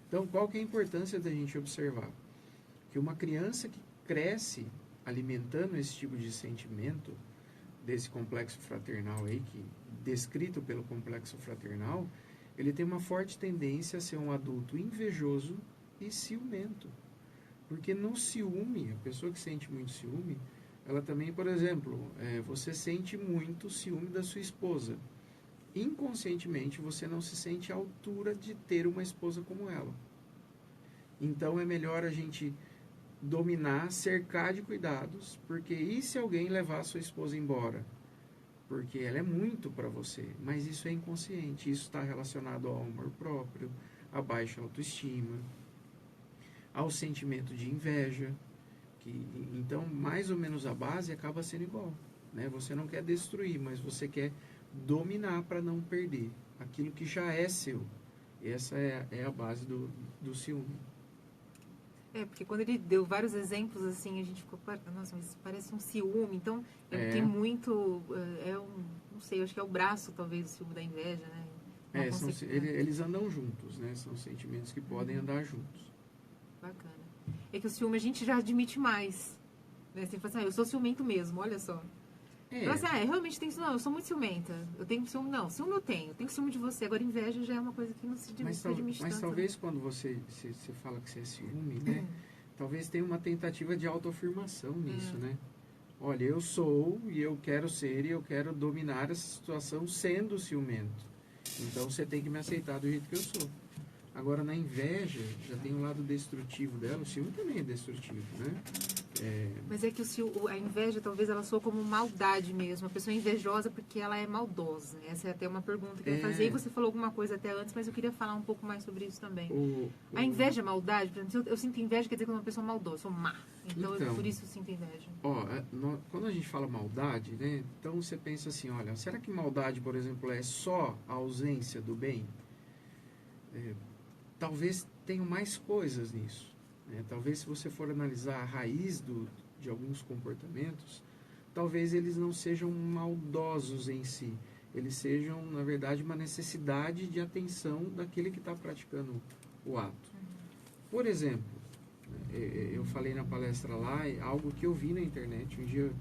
Então, qual que é a importância da gente observar? Que uma criança que cresce alimentando esse tipo de sentimento, desse complexo fraternal aí, descrito pelo complexo fraternal, ele tem uma forte tendência a ser um adulto invejoso e ciumento. Porque no ciúme, a pessoa que sente muito ciúme, ela também, por exemplo, você sente muito ciúme da sua esposa. Inconscientemente, você não se sente à altura de ter uma esposa como ela. Então, é melhor a gente dominar, cercar de cuidados, porque e se alguém levar a sua esposa embora? Porque ela é muito para você, mas isso é inconsciente, isso está relacionado ao amor próprio, à baixa autoestima, ao sentimento de inveja, então mais ou menos a base acaba sendo igual. né? Você não quer destruir, mas você quer dominar para não perder aquilo que já é seu. Essa é a base do ciúme. Porque quando ele deu vários exemplos, assim, a gente ficou, nossa, mas parece um ciúme. Então, É. tem muito, não sei, eu acho que é o braço, talvez, do ciúme da inveja, né? Eles andam juntos, né? São sentimentos que podem andar juntos. Bacana. É que o ciúme a gente já admite mais. Né? Você fala assim, eu sou ciumento mesmo, olha só. É, Então, assim, eu realmente tenho ciúme. Não, eu sou muito ciumenta. Eu tenho ciúme, não. Ciúme eu tenho ciúme de você. Agora, inveja já é uma coisa que não se admite mas tanto. talvez quando você fala que você é ciúme, né? Talvez tenha uma tentativa de autoafirmação nisso, né? Olha, eu sou e eu quero ser e eu quero dominar essa situação sendo ciumento. Então você tem que me aceitar do jeito que eu sou. Agora, na inveja, já tem um lado destrutivo dela. O ciúme também é destrutivo, né? Mas é que a inveja, talvez, ela soa como maldade mesmo. A pessoa é invejosa porque ela é maldosa. Essa é até uma pergunta que eu ia fazer. E você falou alguma coisa até antes, mas eu queria falar um pouco mais sobre isso também. A inveja é maldade? Por exemplo, eu sinto inveja, quer dizer que eu sou uma pessoa maldosa, sou má. Então, por isso eu sinto inveja. Quando a gente fala maldade, né? Então você pensa assim, olha, será que maldade, por exemplo, é só a ausência do bem? Talvez tenham mais coisas nisso. Talvez, se você for analisar a raiz de alguns comportamentos, talvez eles não sejam maldosos em si. Eles sejam, na verdade, uma necessidade de atenção daquele que está praticando o ato. Por exemplo, eu falei na palestra lá, algo que eu vi na internet. Um dia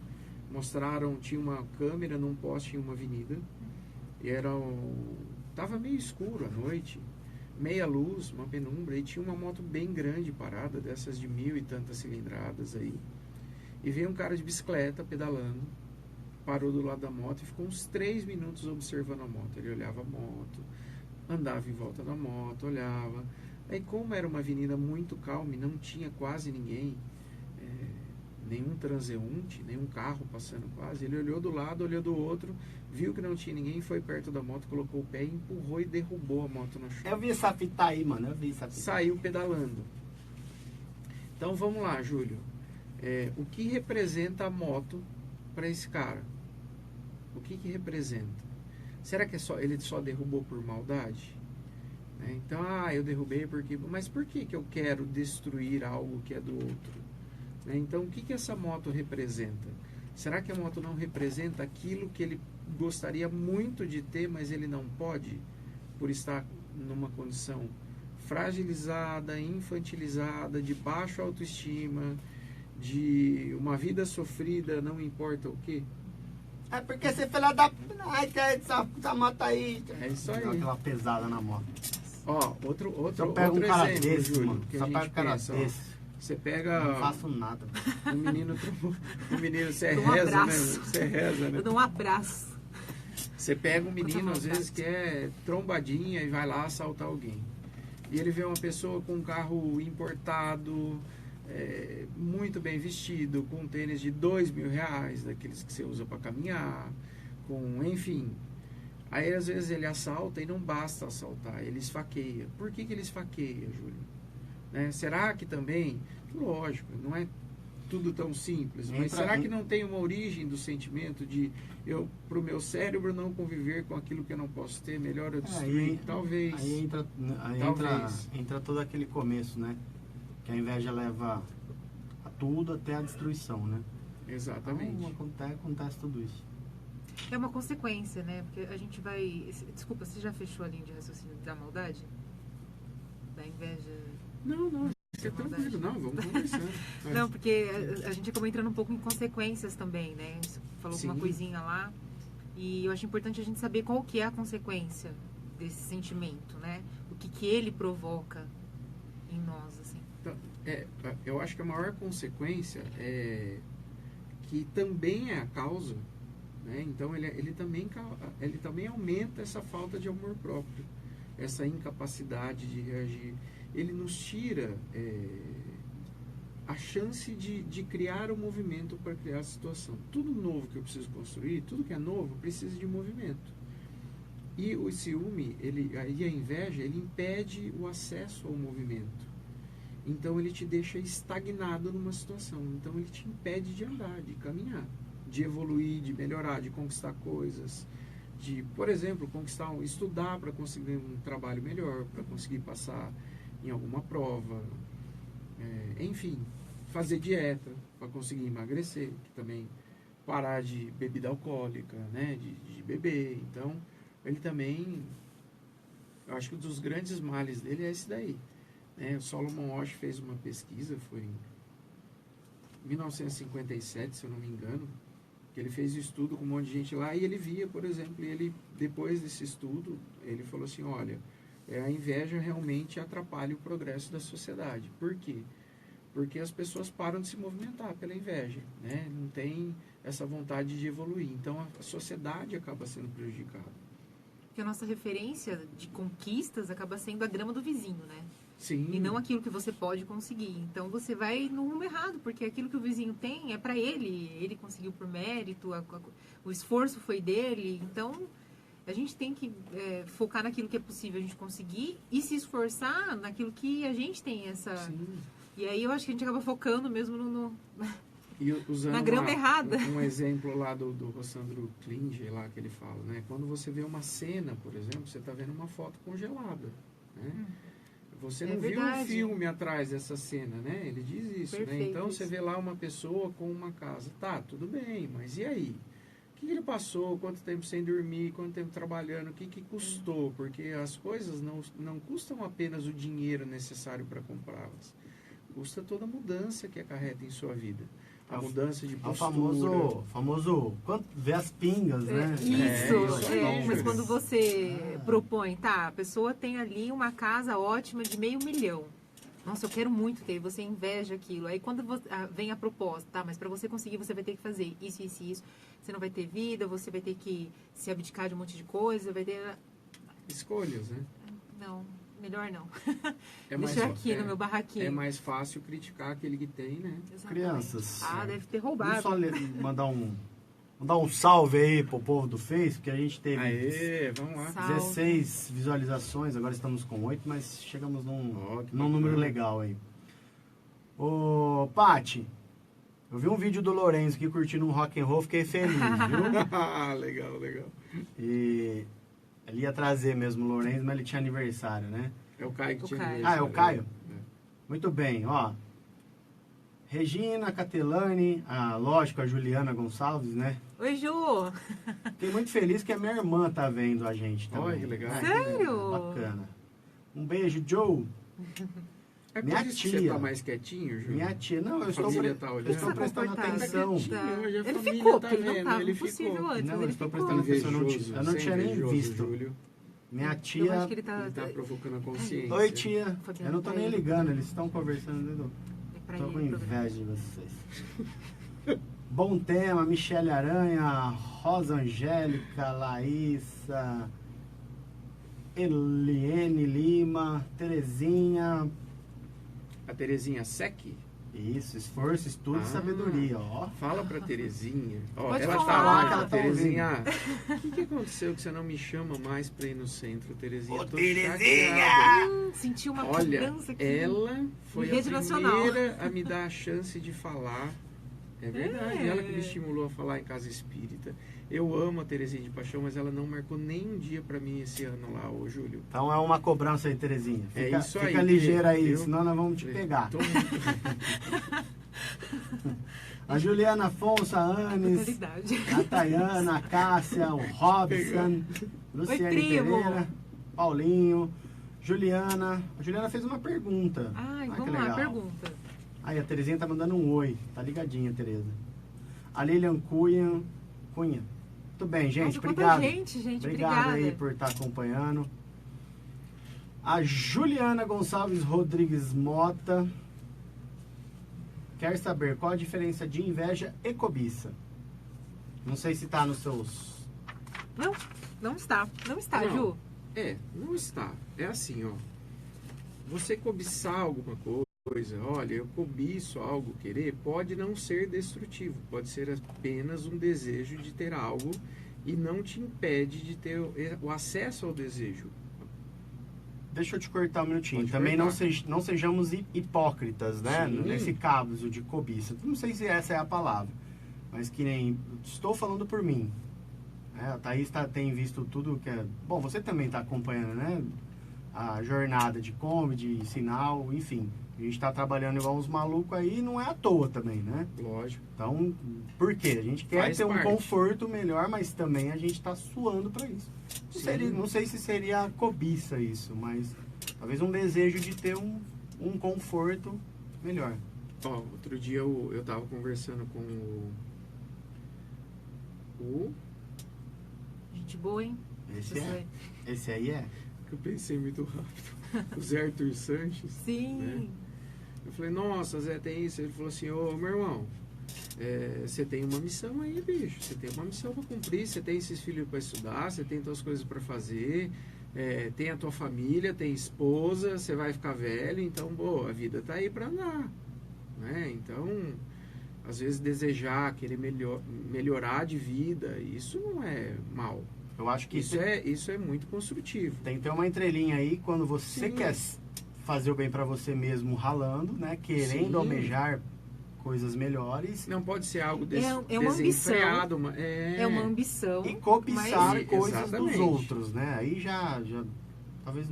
mostraram, tinha uma câmera num poste em uma avenida, e estava meio escuro à noite, meia luz, uma penumbra, e tinha uma moto bem grande parada, dessas de 1000 e tantas cilindradas aí, e veio um cara de bicicleta pedalando, parou do lado da moto e ficou uns 3 minutos observando a moto. Ele olhava a moto, andava em volta da moto, olhava. Aí, como era uma avenida muito calma e não tinha quase ninguém, nenhum transeunte, nenhum carro passando quase, ele olhou do lado, olhou do outro, viu que não tinha ninguém, foi perto da moto, colocou o pé, empurrou e derrubou a moto no chão. Eu vi essa fita aí, mano. Saiu pedalando. Então vamos lá, Júlio. O que representa a moto para esse cara? O que representa? Será que ele só derrubou por maldade? Então, eu derrubei porque... Mas por que eu quero destruir algo que é do outro? Então, o que essa moto representa? Será que a moto não representa aquilo que ele gostaria muito de ter, mas ele não pode, por estar numa condição fragilizada, infantilizada, de baixa autoestima, de uma vida sofrida, não importa o quê? É porque você fala da... Ai, que essa moto aí... É isso aí. Dá aquela pesada na moto. Outro Só pega um cara exemplo, desse, Júlio, mano. que Só a pega gente um cara pensa, desse. Você pega... Não faço nada. Um menino, você Dou um reza, né? abraço. Você reza, né? Eu dou um abraço. Você pega um menino, Conta às vezes, que é trombadinha e vai lá assaltar alguém. E ele vê uma pessoa com um carro importado, muito bem vestido, com um tênis de R$2.000, daqueles que você usa para caminhar, enfim. Aí, às vezes, ele assalta e não basta assaltar, ele esfaqueia. Por que ele esfaqueia, Júlio? Será que também... Lógico, não é tudo tão simples, mas será que não tem uma origem do sentimento de para o meu cérebro não conviver com aquilo que eu não posso ter, melhor eu destruir? Talvez. Aí entra todo aquele começo, né? Que a inveja leva a tudo até a destruição, né? Exatamente. Então, acontece tudo isso. É uma consequência, né? Porque a gente vai... Desculpa, você já fechou a linha de raciocínio da maldade? Da inveja? Não. Você tranquilo, não, vamos conversando. Não, porque a gente acabou entrando um pouco em consequências também, né? Você falou Sim. uma coisinha lá. E eu acho importante a gente saber qual que é a consequência desse sentimento, né? O que ele provoca em nós, assim. Então, eu acho que a maior consequência é que também é a causa, né? Então ele também aumenta essa falta de amor próprio, essa incapacidade de reagir. Ele nos tira a chance de criar o movimento para criar a situação. Tudo novo que eu preciso construir, tudo que é novo, precisa de movimento. E o ciúme, e a inveja, ele impede o acesso ao movimento. Então ele te deixa estagnado numa situação. Então ele te impede de andar, de caminhar, de evoluir, de melhorar, de conquistar coisas, de, por exemplo, estudar para conseguir um trabalho melhor, para conseguir passar em alguma prova, enfim, fazer dieta para conseguir emagrecer, que também parar de bebida alcoólica, né, de beber. Então, ele também, eu acho que um dos grandes males dele é esse daí. Né? O Solomon Osh fez uma pesquisa, foi em 1957, se eu não me engano, que ele fez estudo com um monte de gente lá e ele via, por exemplo, ele, depois desse estudo, ele falou assim, olha, a inveja realmente atrapalha o progresso da sociedade. Por quê? Porque as pessoas param de se movimentar pela inveja, né? Não tem essa vontade de evoluir. Então, a sociedade acaba sendo prejudicada. Porque a nossa referência de conquistas acaba sendo a grama do vizinho, né? Sim. E não aquilo que você pode conseguir. Então você vai no rumo errado, porque aquilo que o vizinho tem é para ele. Ele conseguiu por mérito, o esforço foi dele. Então a gente tem que focar naquilo que é possível a gente conseguir e se esforçar naquilo que a gente tem essa. Sim. E aí eu acho que a gente acaba focando mesmo E usando na grama errada. Um exemplo lá do Rossandro Klinger, lá que ele fala, né? Quando você vê uma cena, por exemplo, você está vendo uma foto congelada, né? Você não viu um filme atrás dessa cena, né? Ele diz isso, Perfeito, né? Então isso. você vê lá uma pessoa com uma casa. Tá, tudo bem, mas e aí? O que ele passou? Quanto tempo sem dormir? Quanto tempo trabalhando? O que custou? Porque as coisas não custam apenas o dinheiro necessário para comprá-las. Custa toda a mudança que acarreta em sua vida. A mudança de postura. O famoso quanto vê as pingas, né? Mas quando você propõe, tá, a pessoa tem ali uma casa ótima de R$500 mil. Nossa, eu quero muito ter, você inveja aquilo. Aí quando vem a proposta, tá, mas para você conseguir você vai ter que fazer isso, isso e isso. Você não vai ter vida, você vai ter que se abdicar de um monte de coisa, vai ter... Escolhas, né? Não, melhor não. Mais Deixa aqui no meu barraquinho. É mais fácil criticar aquele que tem, né? Exatamente. Crianças. Deve ter Vou roubado. só mandar um salve aí pro povo do Face, porque a gente teve Vamos lá. Salve. 16 visualizações, agora estamos com 8, mas chegamos num número legal aí. Ô, Pati, eu vi um vídeo do Lourenço aqui curtindo um rock and roll, fiquei feliz, viu? Legal. E ele ia trazer mesmo o Lourenço, mas ele tinha aniversário, né? É o Caio que tinha Caio. aniversário. Ah, é o Caio? É. Muito bem, ó. Regina Catelani, lógico, a Juliana Gonçalves, né? Oi, Ju! Fiquei muito feliz que a minha irmã tá vendo a gente também. Olha, que legal. Sério? Bacana. Um beijo, Joe. É por Minha isso que você tia. tá mais quietinho, Júlio? Minha tia, não, eu A estou, família tá olhando. eu estou prestando Comportado. atenção. Hoje a Ele família ficou, tá porque ele não vendo, tava ele possível ficou. antes, Não, mas eu ele estou ficou. prestando atenção, Invejoso, eu não tinha nem invejoso, visto. Júlio. Minha Eu acho tia... que ele tá... Ele tá provocando a consciência. Oi, tia. Fabiano Eu não tô tá nem aí. ligando, eles estão conversando. É pra Tô ele, com o programa. inveja de vocês. Bom tema, Michele Aranha, Rosa Angélica, Laísa, Eliene Lima, Terezinha. A Terezinha Sec? Isso, esforço, estudo e sabedoria, ó. Fala pra Terezinha. Ó, Pode ela falar. tá lá, Que ela tá Terezinha. O que aconteceu que você não me chama mais pra ir no centro, Terezinha? Ô, Tô Terezinha! chateada. Sentiu uma Olha, cobrança aqui. ela foi a Rede nacional. primeira a me dar a chance de falar. É verdade, ela que me estimulou a falar em casa espírita. Eu amo a Terezinha de paixão, mas ela não marcou nem um dia pra mim esse ano lá, ô Júlio. Então é uma cobrança aí, Terezinha. É Fica, isso aí, fica ligeira aí, eu- senão nós vamos te pegar. Tô- A Juliana Afonso, a Anis, Brutalidade. a Tayana, a Cássia, o Robson, Luciane primo. Pereira, Paulinho, Juliana. A Juliana fez uma pergunta. Ai, que vamos lá, legal. pergunta. Aí a Terezinha tá mandando um oi. Tá ligadinha, Tereza. A Lilian Cunha. Muito bem, gente. Nossa, quanta Obrigado. gente, Obrigado obrigada. aí por estar acompanhando. A Juliana Gonçalves Rodrigues Mota quer saber qual a diferença de inveja e cobiça. Não sei se tá nos seus... Não está, Não. Ju. Não está. É assim, ó. Você cobiçar alguma coisa, olha, eu cobiço algo, querer, pode não ser destrutivo. Pode ser apenas um desejo de ter algo e não te impede de ter o acesso ao desejo. Deixa eu te cortar um minutinho. Pode Também cortar. não sejamos hipócritas, né? Sim. Nesse caso de cobiça. Não sei se essa é a palavra. Mas que nem... Estou falando por mim. A Thaís tem visto tudo que é... Bom, você também está acompanhando, né? A jornada de Kombi, de Sinal, enfim. A gente está trabalhando igual uns malucos aí, não é à toa também, né? Lógico. Então, por quê? A gente quer Faz ter um parte. conforto melhor, mas também a gente está suando para isso. Não sei se seria cobiça isso, mas talvez um desejo de ter um conforto melhor. Ó, outro dia eu tava conversando com o Gente boa, hein? Esse aí é? eu pensei muito rápido. O Zé Arthur Sanches. Sim. Né? Eu falei, nossa, Zé, tem isso. Ele falou assim, ô, meu irmão, você tem uma missão aí, bicho. Você tem uma missão para cumprir. Você tem esses filhos para estudar, você tem suas coisas para fazer, tem a tua família, tem esposa, você vai ficar velho. Então, a vida tá aí para andar. Né? Então, às vezes, desejar, querer melhorar de vida, isso não é mal. Eu acho que isso é muito construtivo. tem que ter uma entrelinha aí quando você Sim. quer fazer o bem para você mesmo ralando, né? Querendo Sim. almejar coisas melhores Não pode ser algo É uma desenfreado. É uma ambição. e cobiçar Mas- coisas exatamente. dos outros, né? Aí já talvez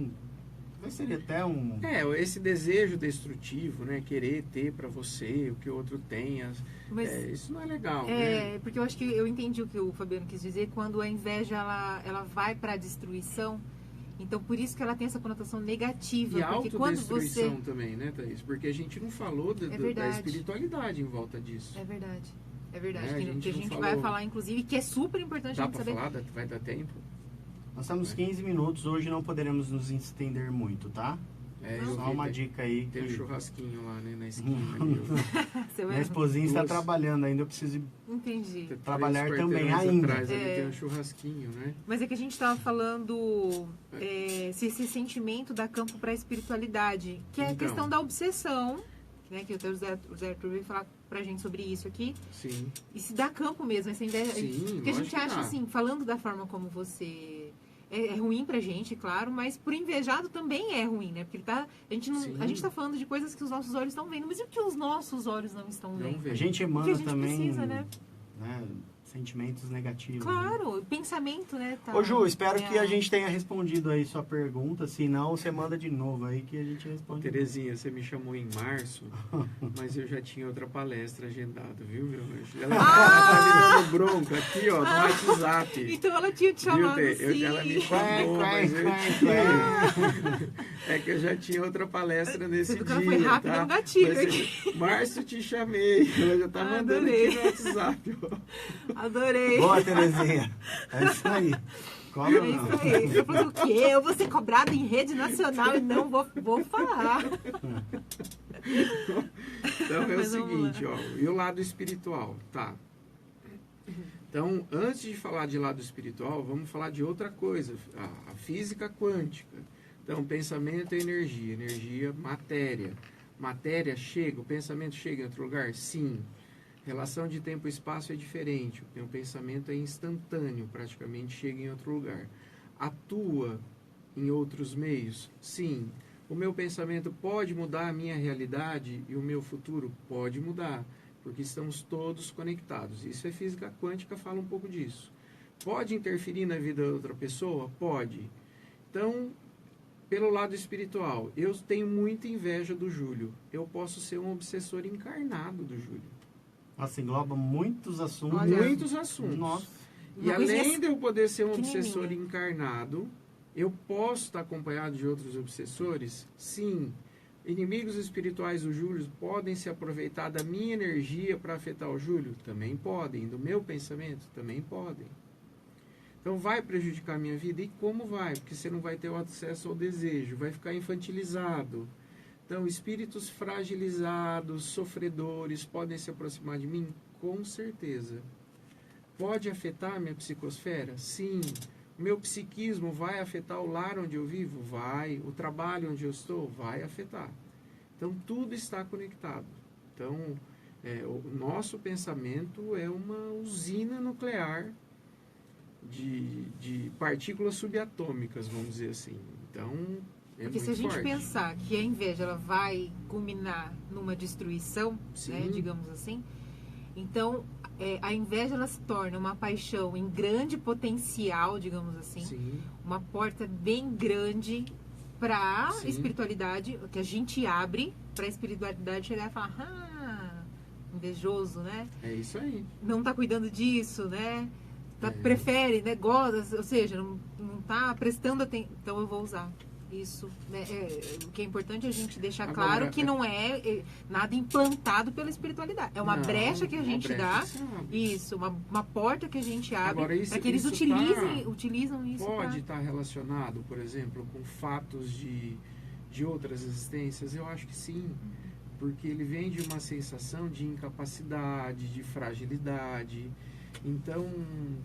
seria até um... Esse desejo destrutivo, né? Querer ter para você o que o outro tenha. Mas Isso não é legal, né? porque eu acho que eu entendi o que o Fabiano quis dizer. Quando a inveja ela vai para a destruição, então por isso que ela tem essa conotação negativa. E porque quando autodestruição você... também, né, Thaís? Porque a gente não falou da verdade. espiritualidade em volta disso. É verdade. É verdade. A que gente que a não gente falou. vai falar, inclusive, que é super importante a Dá gente para saber. falar? Vai dar tempo? Nós estamos 15 minutos, hoje não poderemos nos estender muito, tá? Eu Só vi, uma dica aí. Tem um Que churrasquinho lá, né, na esquina. ali, Você vai... minha esposinha está Duas- trabalhando ainda, eu preciso Entendi. trabalhar três também quarteirões ainda. Atrás, ali É. tem um churrasquinho, né? Mas é que a gente estava falando se esse sentimento dá campo para a espiritualidade, que é a Então. questão da obsessão, né? Que até o Zé Arthur veio falar pra gente sobre isso aqui. Sim. E se dá campo mesmo, essa inveja. Sim, porque a gente lógico que acha dá. assim, falando da forma como você. É ruim pra gente, claro, mas pro invejado também é ruim, né? Porque ele tá, Sim. a gente tá falando de coisas que os nossos olhos estão vendo, mas e o que os nossos olhos não estão Não vendo? vê. A gente O que emana a gente também precisa, né? sentimentos negativos. Claro, o pensamento, né? Tá, Ô Ju, espero que a é, gente tenha respondido aí sua pergunta. Se não, você manda de novo aí que a gente responde. Terezinha, você me chamou em março, mas eu já tinha outra palestra agendada, viu, meu anjo? Ela tá me dando bronca aqui, ó, no WhatsApp. Então ela tinha te chamado Viu, sim. ela me chamou, mas eu É que eu já tinha outra palestra nesse Tudo que dia, ela foi rápida tá? no gatilho Mas, aqui. Março, te chamei. Ela já tá mandando Adorei. aqui no WhatsApp, ó. Adorei. Boa, Terezinha. É isso aí. Cobra É não. isso aí. Eu falei, o quê? Eu vou ser cobrado em rede nacional e não vou falar. Então é o Mas vamos seguinte, ó, e o lado espiritual, tá? Então, antes de falar de lado espiritual, vamos falar de outra coisa, a física quântica. Então, pensamento é energia, energia, matéria. Matéria chega, o pensamento chega em outro lugar? Sim. Relação de tempo e espaço é diferente. O pensamento é instantâneo, praticamente chega em outro lugar. Atua em outros meios? Sim. O meu pensamento pode mudar a minha realidade e o meu futuro? Pode mudar, porque estamos todos conectados. Isso é física quântica, fala um pouco disso. Pode interferir na vida da outra pessoa? Pode. Então, pelo lado espiritual, eu tenho muita inveja do Júlio. Eu posso ser um obsessor encarnado do Júlio. Nossa, engloba muitos assuntos. Olha, Muitos assuntos. Nossa. E Uma coisa além de eu poder ser um pequenininha. obsessor encarnado, eu posso estar acompanhado de outros obsessores? Sim. Inimigos espirituais do Júlio podem se aproveitar da minha energia para afetar o Júlio? Também podem. Do meu pensamento? Também podem. Então vai prejudicar a minha vida? E como vai? Porque você não vai ter o acesso ao desejo, vai ficar infantilizado. Então, espíritos fragilizados, sofredores, podem se aproximar de mim? Com certeza. Pode afetar a minha psicosfera? Sim. O meu psiquismo vai afetar o lar onde eu vivo? Vai. O trabalho onde eu estou? Vai afetar. Então, tudo está conectado. Então, o nosso pensamento é uma usina nuclear de partículas subatômicas, vamos dizer assim. Então, é Porque muito se a gente forte. pensar que a inveja ela vai culminar numa destruição, Sim. né, digamos assim, então a inveja ela se torna uma paixão em grande potencial, digamos assim, Sim, uma porta bem grande para a Sim. espiritualidade, que a gente abre para a espiritualidade chegar e falar, invejoso, né? é isso aí. Não tá cuidando disso, né? É. Prefere, né? Gosta, ou seja, não tá prestando atenção. Então eu vou usar isso. Né? O que é importante é a gente deixar Agora, claro que não é nada implantado pela espiritualidade. É uma Não, brecha que a uma gente brecha dá. que se abre. Isso, uma porta que a gente abre Agora, isso- para que eles isso utilizam isso. Pode estar relacionado, por exemplo, com fatos de outras existências? Eu acho que sim, porque ele vem de uma sensação de incapacidade, de fragilidade. Então,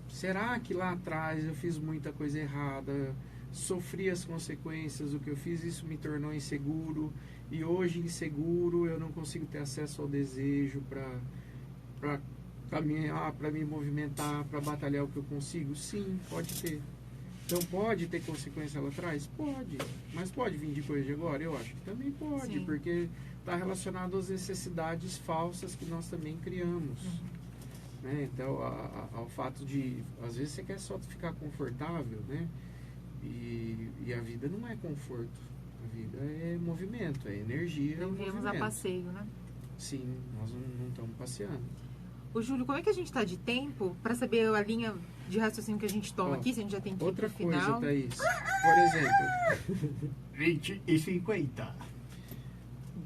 será que lá atrás eu fiz muita coisa errada, sofri as consequências do que eu fiz, isso me tornou inseguro, e hoje inseguro eu não consigo ter acesso ao desejo para caminhar, para me movimentar, para batalhar o que eu consigo? Sim, pode ter. Então pode ter consequência lá atrás? Pode. Mas pode vir de coisa de agora? Eu acho que também pode, Sim. porque está relacionado às necessidades falsas que nós também criamos. Né? Então, ao fato de, às vezes você quer só ficar confortável, né? E a vida não é conforto. A vida é movimento, é energia. Não e viemos a movimento. passeio, né? Sim, nós não estamos passeando. Ô, Júlio, como é que a gente tá de tempo para saber a linha de raciocínio que a gente toma Ó, aqui, se a gente já tem que ir Outra pro coisa, final? Thaís. Por exemplo, 20 e 50.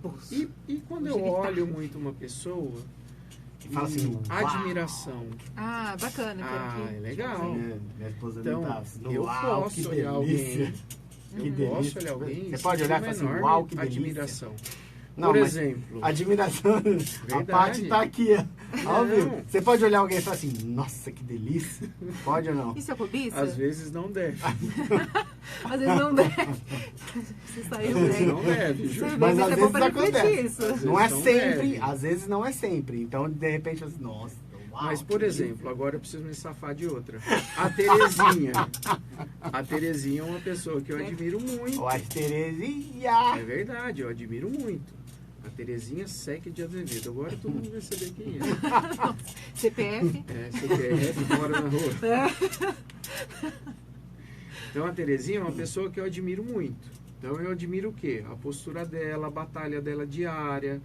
Bolso. e quando Hoje eu ele tá. olho muito uma pessoa, Que fala assim, uau. admiração. Ah, bacana. quero que- É legal. Minha esposa Então, me tá assim, eu uau, posso que olhar delícia. alguém. Que Eu delícia. posso olhar alguém. Você pode olhar e falar assim, enorme uau, que delícia. admiração. Não, Por mas exemplo, admiração, a Verdade. parte tá aqui, ó. Ao Não. vivo. Você pode olhar alguém e falar assim, nossa, que delícia. Pode ou não? Isso é cobiça? às vezes não deve. Às vezes não deve. Você saiu Às vezes bem. não deve, Você Júlio. vê, Mas às é bom vezes pra refletir acontece. isso. Às Não é vezes não sempre, deve. às vezes não é sempre. Então, de repente, assim, nossa, uau. Mas, por que exemplo, agora eu preciso me safar de outra. A Terezinha. A Terezinha é uma pessoa que eu admiro muito. Ó, a Terezinha. É verdade, eu admiro muito. A Terezinha Sec de Azevedo. Agora todo mundo vai saber quem é. CPF. É, CPF, mora na rua. Então a Terezinha é uma pessoa que eu admiro muito. Então eu admiro o quê? A postura dela, a batalha dela diária,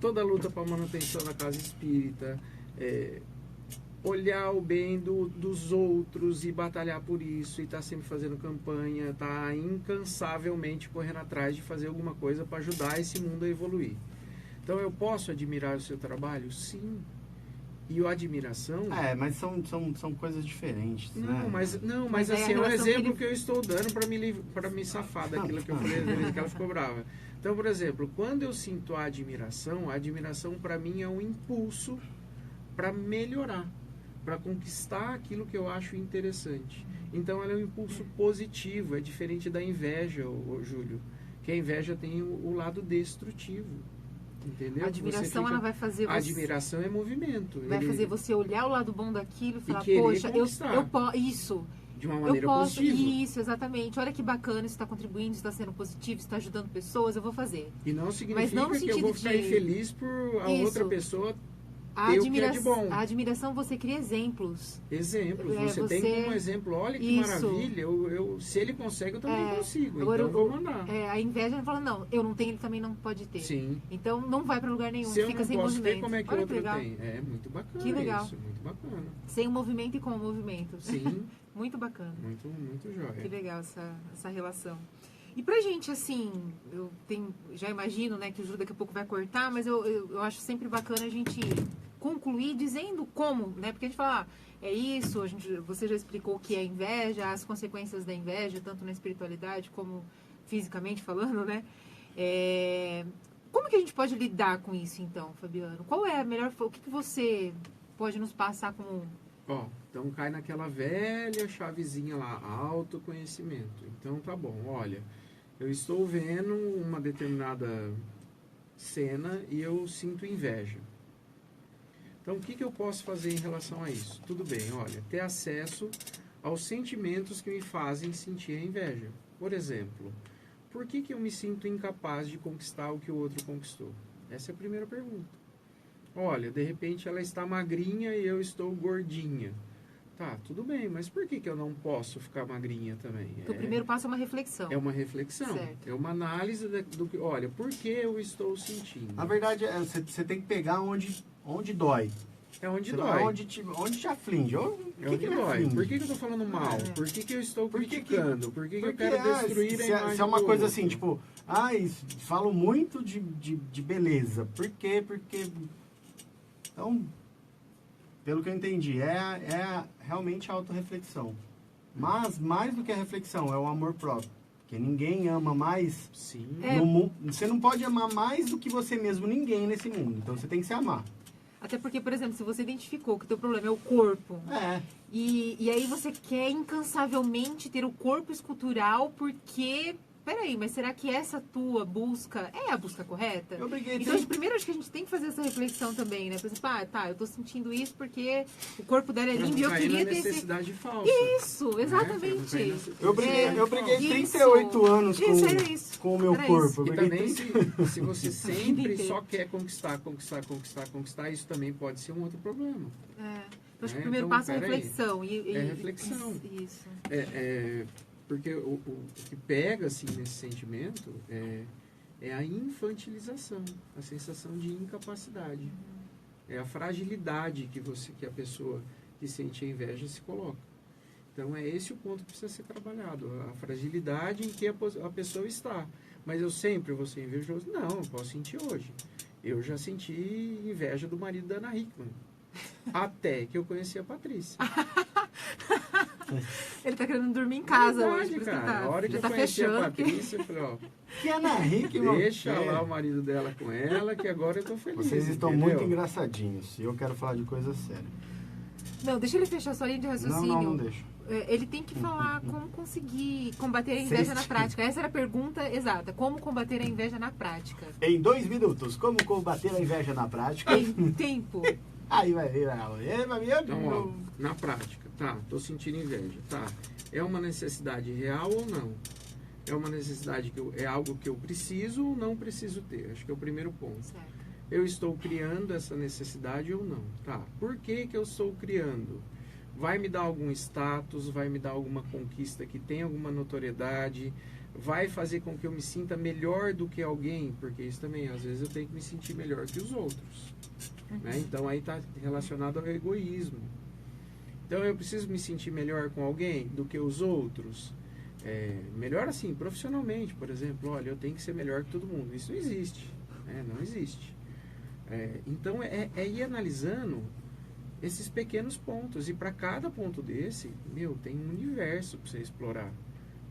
toda a luta para a manutenção da casa espírita, olhar o bem dos outros e batalhar por isso, e estar sempre fazendo campanha, tá incansavelmente correndo atrás de fazer alguma coisa para ajudar esse mundo a evoluir. Então eu posso admirar o seu trabalho? Sim. E a admiração... Mas são coisas diferentes, né? Não, Mas mas aí a assim, é um relação que exemplo ele- que eu estou dando para me safar daquilo que eu falei, da vez que ela ficou brava. Então, por exemplo, quando eu sinto a admiração para mim é um impulso para melhorar, para conquistar aquilo que eu acho interessante. Então, ela é um impulso positivo, é diferente da inveja, ô Júlio, que a inveja tem o lado destrutivo. Entendeu? A admiração, Você ela vai fazer A você... admiração é movimento. Vai fazer você olhar o lado bom daquilo e falar, querer poxa, conquistar. eu posso. Isso. De uma Eu maneira posso. positiva. Isso, exatamente. Olha que bacana, isso está contribuindo, isso está sendo positivo, isso está ajudando pessoas, eu vou fazer. E não significa Mas não no que eu vou sentido ficar de- infeliz por a Isso. outra pessoa A, ter o que é de bom. a admiração, você cria exemplos. Exemplos. É, Você tem você- como exemplo, olha que Isso. maravilha, se ele consegue, eu também consigo. Agora, Então vou mandar. A inveja fala, não, eu não tenho, ele também não pode ter. Sim. Então não vai para lugar nenhum, Se eu fica não sem posso movimento. ter, como é que o Olha outro legal. tem? É muito bacana Que legal. isso, muito bacana. Sem o movimento e com o movimento. Sim, Muito bacana. muito, muito Que jóia. legal essa relação. E pra gente, assim, já imagino, né, que o Júlio daqui a pouco vai cortar, mas eu acho sempre bacana a gente concluir dizendo como, né? Porque a gente fala, é isso, você já explicou o que é inveja, as consequências da inveja, tanto na espiritualidade como fisicamente falando, né? Como que a gente pode lidar com isso, então, Fabiano? Qual é a melhor... O que você pode nos passar como... Ó, então cai naquela velha chavezinha lá, autoconhecimento. Então tá bom, olha, eu estou vendo uma determinada cena e eu sinto inveja. Então o que eu posso fazer em relação a isso? Tudo bem, olha, ter acesso aos sentimentos que me fazem sentir a inveja. Por exemplo, por que eu me sinto incapaz de conquistar o que o outro conquistou? Essa é a primeira pergunta. Olha, de repente ela está magrinha e eu estou gordinha. Tá, tudo bem, mas por que eu não posso ficar magrinha também? Então, o primeiro passo é uma reflexão. É uma reflexão. Certo. É uma análise do que, olha, por que eu estou sentindo? Na verdade, você tem que pegar onde dói. É onde Você dói. vai onde te aflige. O É onde me dói. aflige? Por que eu estou falando mal? É. Por que eu estou Por que que- criticando? Por que eu Porque, quero destruir a imagem se é uma do coisa outro? assim, tipo, falo muito de beleza. Por quê? Porque. Então, pelo que eu entendi, realmente a autorreflexão. Mas, mais do que a reflexão, é o amor próprio. Porque ninguém ama mais. Sim. É. Você não pode amar mais do que você mesmo, ninguém nesse mundo. Então você tem que se amar. Até porque, por exemplo, se você identificou que o teu problema é o corpo, É. e aí você quer incansavelmente ter o corpo escultural porque... Peraí, mas será que essa tua busca é a busca correta? Eu briguei Então, primeiro, acho que a gente tem que fazer essa reflexão também, né? Por exemplo, eu tô sentindo isso porque o corpo dela é Pra não lindo e eu cair queria na ter esse... necessidade falsa. Isso, exatamente. Eu briguei Isso. 38 anos Isso, era isso. com o meu Era corpo. E Eu briguei também, 30 se você sempre inteira. só quer conquistar, isso também pode ser um outro problema. Eu acho que o É, primeiro então, passo é a peraí. reflexão. É reflexão. Isso. Porque o que pega assim, nesse sentimento é a infantilização, a sensação de incapacidade. É a fragilidade que a pessoa que sente a inveja se coloca. Então é esse o ponto que precisa ser trabalhado, a fragilidade em que a pessoa está. Mas eu sempre vou ser invejoso? Não, eu posso sentir hoje. Eu já senti inveja do marido da Ana Hickman. Até que eu conheci a Patrícia. Ele tá querendo dormir em casa Verdade, hoje, por isso que cara. A hora que já eu tá conheci a fechando. Patrícia, eu falei, ó, Que Ana Hickman. deixa lá o marido dela com ela, que agora eu tô feliz. Vocês estão entendeu? muito engraçadinhos. E eu quero falar de coisa séria. Não, deixa ele fechar sua linha de raciocínio. Não deixa. Ele tem que falar como conseguir combater a inveja na prática. Essa era a pergunta exata. Como combater a inveja na prática? Em 2 minutos, como combater a inveja na prática? Em tempo. Aí vai ver, vai ver. Então, ó, na prática, tá, tô sentindo inveja, tá. É uma necessidade real ou não? É uma necessidade é algo que eu preciso ou não preciso ter? Acho que é o primeiro ponto. Certo. Eu estou criando essa necessidade ou não? Tá. Por que eu estou criando? Vai me dar algum status, vai me dar alguma conquista que tem alguma notoriedade, vai fazer com que eu me sinta melhor do que alguém, porque isso também, às vezes eu tenho que me sentir melhor que os outros. Né? Então aí está relacionado ao egoísmo. Então eu preciso me sentir melhor com alguém do que os outros. Melhor assim, profissionalmente, por exemplo, olha, eu tenho que ser melhor que todo mundo. Isso não existe. Né? Não existe. Então é ir analisando esses pequenos pontos. E para cada ponto desse, tem um universo para você explorar.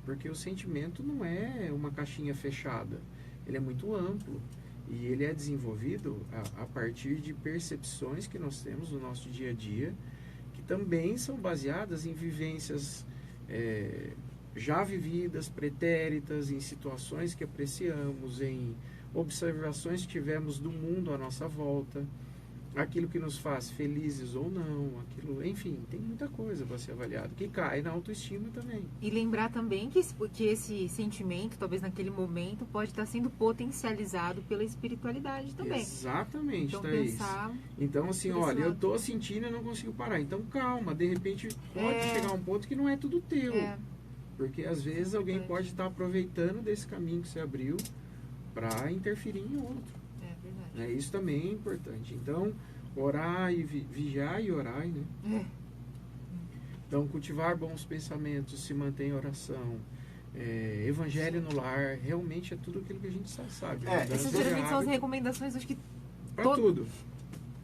Porque o sentimento não é uma caixinha fechada. Ele é muito amplo. E ele é desenvolvido a partir de percepções que nós temos no nosso dia a dia, que também são baseadas em vivências já vividas, pretéritas, em situações que apreciamos, em observações que tivemos do mundo à nossa volta, aquilo que nos faz felizes ou não, enfim, tem muita coisa para ser avaliado, que cai na autoestima também. E lembrar também que esse sentimento, talvez naquele momento, pode estar sendo potencializado pela espiritualidade também. Exatamente, Então, Thaís. pensar... Então, assim, por esse olha, eu lado. tô sentindo e não consigo parar. Então, calma, de repente pode chegar um ponto que não é tudo teu. Porque às vezes alguém pode estar aproveitando desse caminho que você abriu para interferir em outro. verdade. Isso também é importante. Então, orar e vigiar e orar, né? Então, cultivar bons pensamentos, se manter em oração, evangelho no lar, realmente é tudo aquilo que a gente sabe. Essas geralmente são as recomendações, acho que para tudo.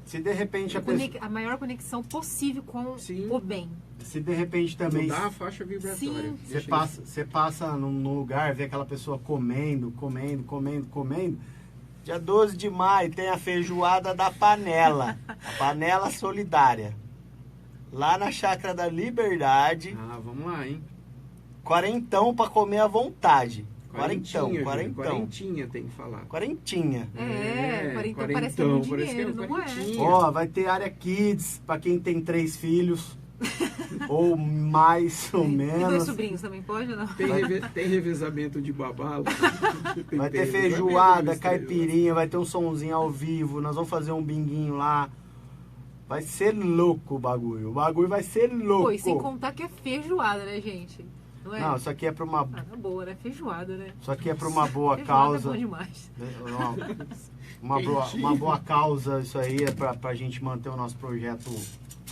Se de repente a maior conexão possível com o bem. Se de repente também mudar a faixa vibratória. Você passa num lugar, vê aquela pessoa comendo. Dia 12 de maio tem a feijoada da panela. A panela solidária. Lá na Chácara da Liberdade. Vamos lá, hein? Quarentão pra comer à vontade. Quarentinha tem que falar. Quarentinha. Quarentão parece muito dinheiro, não é? Ó, vai ter área kids pra quem tem 3 filhos. ou mais ou E dois menos. sobrinhos também pode ou não? Tem revezamento de babá lá. Vai ter Tem feijoada, revezamento, caipirinha, vai ter um sonzinho ao vivo, nós vamos fazer um binguinho lá. Vai ser louco o bagulho. O bagulho vai ser louco. Pô, e sem contar que é feijoada, né, gente? Não é? Não, isso aqui é pra uma. Ah, na boa, né? Feijoada, né? Isso aqui é pra uma boa Feijoada causa. é bom demais. Uma boa causa, isso aí é pra gente manter o nosso projeto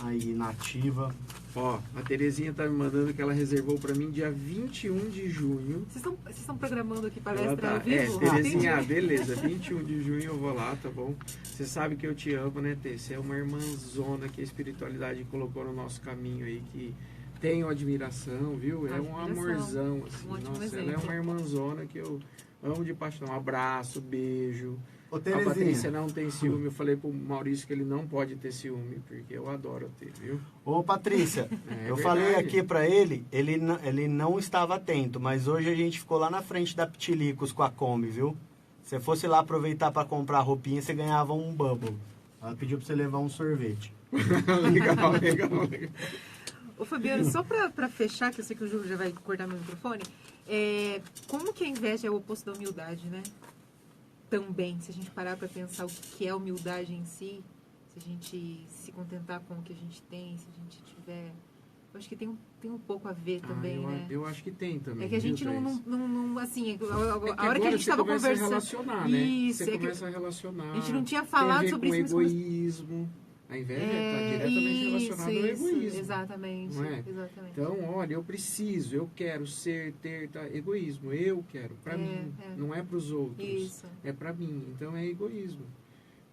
aí na ativa. Ó, a Terezinha tá me mandando que ela reservou pra mim dia 21 de junho. Vocês estão programando aqui Ela palestra tá, ao vivo? Terezinha, Entendi. beleza, 21 de junho eu vou lá, tá bom? Você sabe que eu te amo, né, Tê? Você é uma irmãzona que a espiritualidade colocou no nosso caminho aí, que tenho admiração, viu? É um Admiração. amorzão, assim. Um ótimo Nossa, ela é exemplo. uma irmãzona que eu amo de paixão. Um abraço, beijo. Ô, A Patrícia Terezinha. não tem ciúme. Eu falei pro Maurício que ele não pode ter ciúme, porque eu adoro ter, viu? Ô, Patrícia, É eu verdade. falei aqui pra ele, ele não estava atento, mas hoje a gente ficou lá na frente da Pitilicos com a Kombi, viu? Se você fosse lá aproveitar pra comprar roupinha, você ganhava um bubble. Ela pediu pra você levar um sorvete. legal, legal, legal. Ô, Fabiano, só pra fechar, que eu sei que o Júlio já vai cortar meu microfone, como que a inveja é o oposto da humildade, né? Também, se a gente parar pra pensar o que é humildade em si, se a gente se contentar com o que a gente tem, se a gente tiver... Eu acho que tem um pouco a ver também, né? Eu acho que tem também. É que a gente viu, não, Thaís? assim, É que a hora que a agora gente você tava começa conversando... a relacionar, né? Isso, Você é que começa a relacionar. a gente não tinha Tem a falado ver sobre com isso, mas egoísmo. A inveja está diretamente relacionada ao egoísmo. Exatamente, não é? exatamente. Então, olha, eu preciso, eu quero ser, ter, tá? Egoísmo. Eu quero, para mim. Não é para os outros. Isso. É para mim. Então, é egoísmo.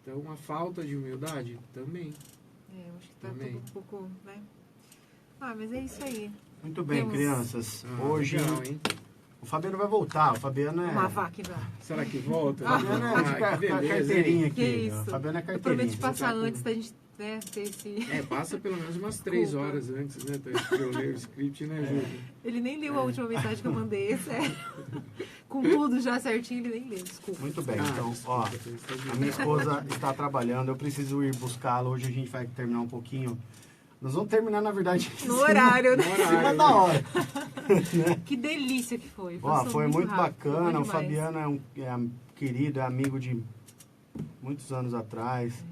Então, a falta de humildade também. Eu acho que tá Também. tudo um pouco, né? Ah, mas é isso aí. Muito bem, Temos- crianças. Ah, Hoje legal, hein? o Fabiano vai voltar. O Fabiano é. Uma máquina. Será que volta? O Fabiano é de Ah, que beleza, carteirinha hein? aqui. Que isso. O Fabiano é Eu carteirinha. prometo passar Tá com- antes da gente, né, ter esse... Passa pelo menos umas 3 Desculpa. horas antes, né? Pra eu ler o script, né, Júlio? Ele nem leu a última mensagem que eu mandei, é sério. Com tudo já certinho, ele nem leu, desculpa. Muito bem, Ah, então, desculpa, ó. Thaís, tá de A minha esposa está trabalhando, eu preciso ir buscá-la. Hoje a gente vai terminar um pouquinho. Nós vamos terminar, na verdade, em No cima- horário, né? No em cima horário, da né? hora. Que delícia que foi. Ó, Passou foi muito rápido, foi bacana. bom O demais. Fabiano é querido, é amigo de muitos anos atrás.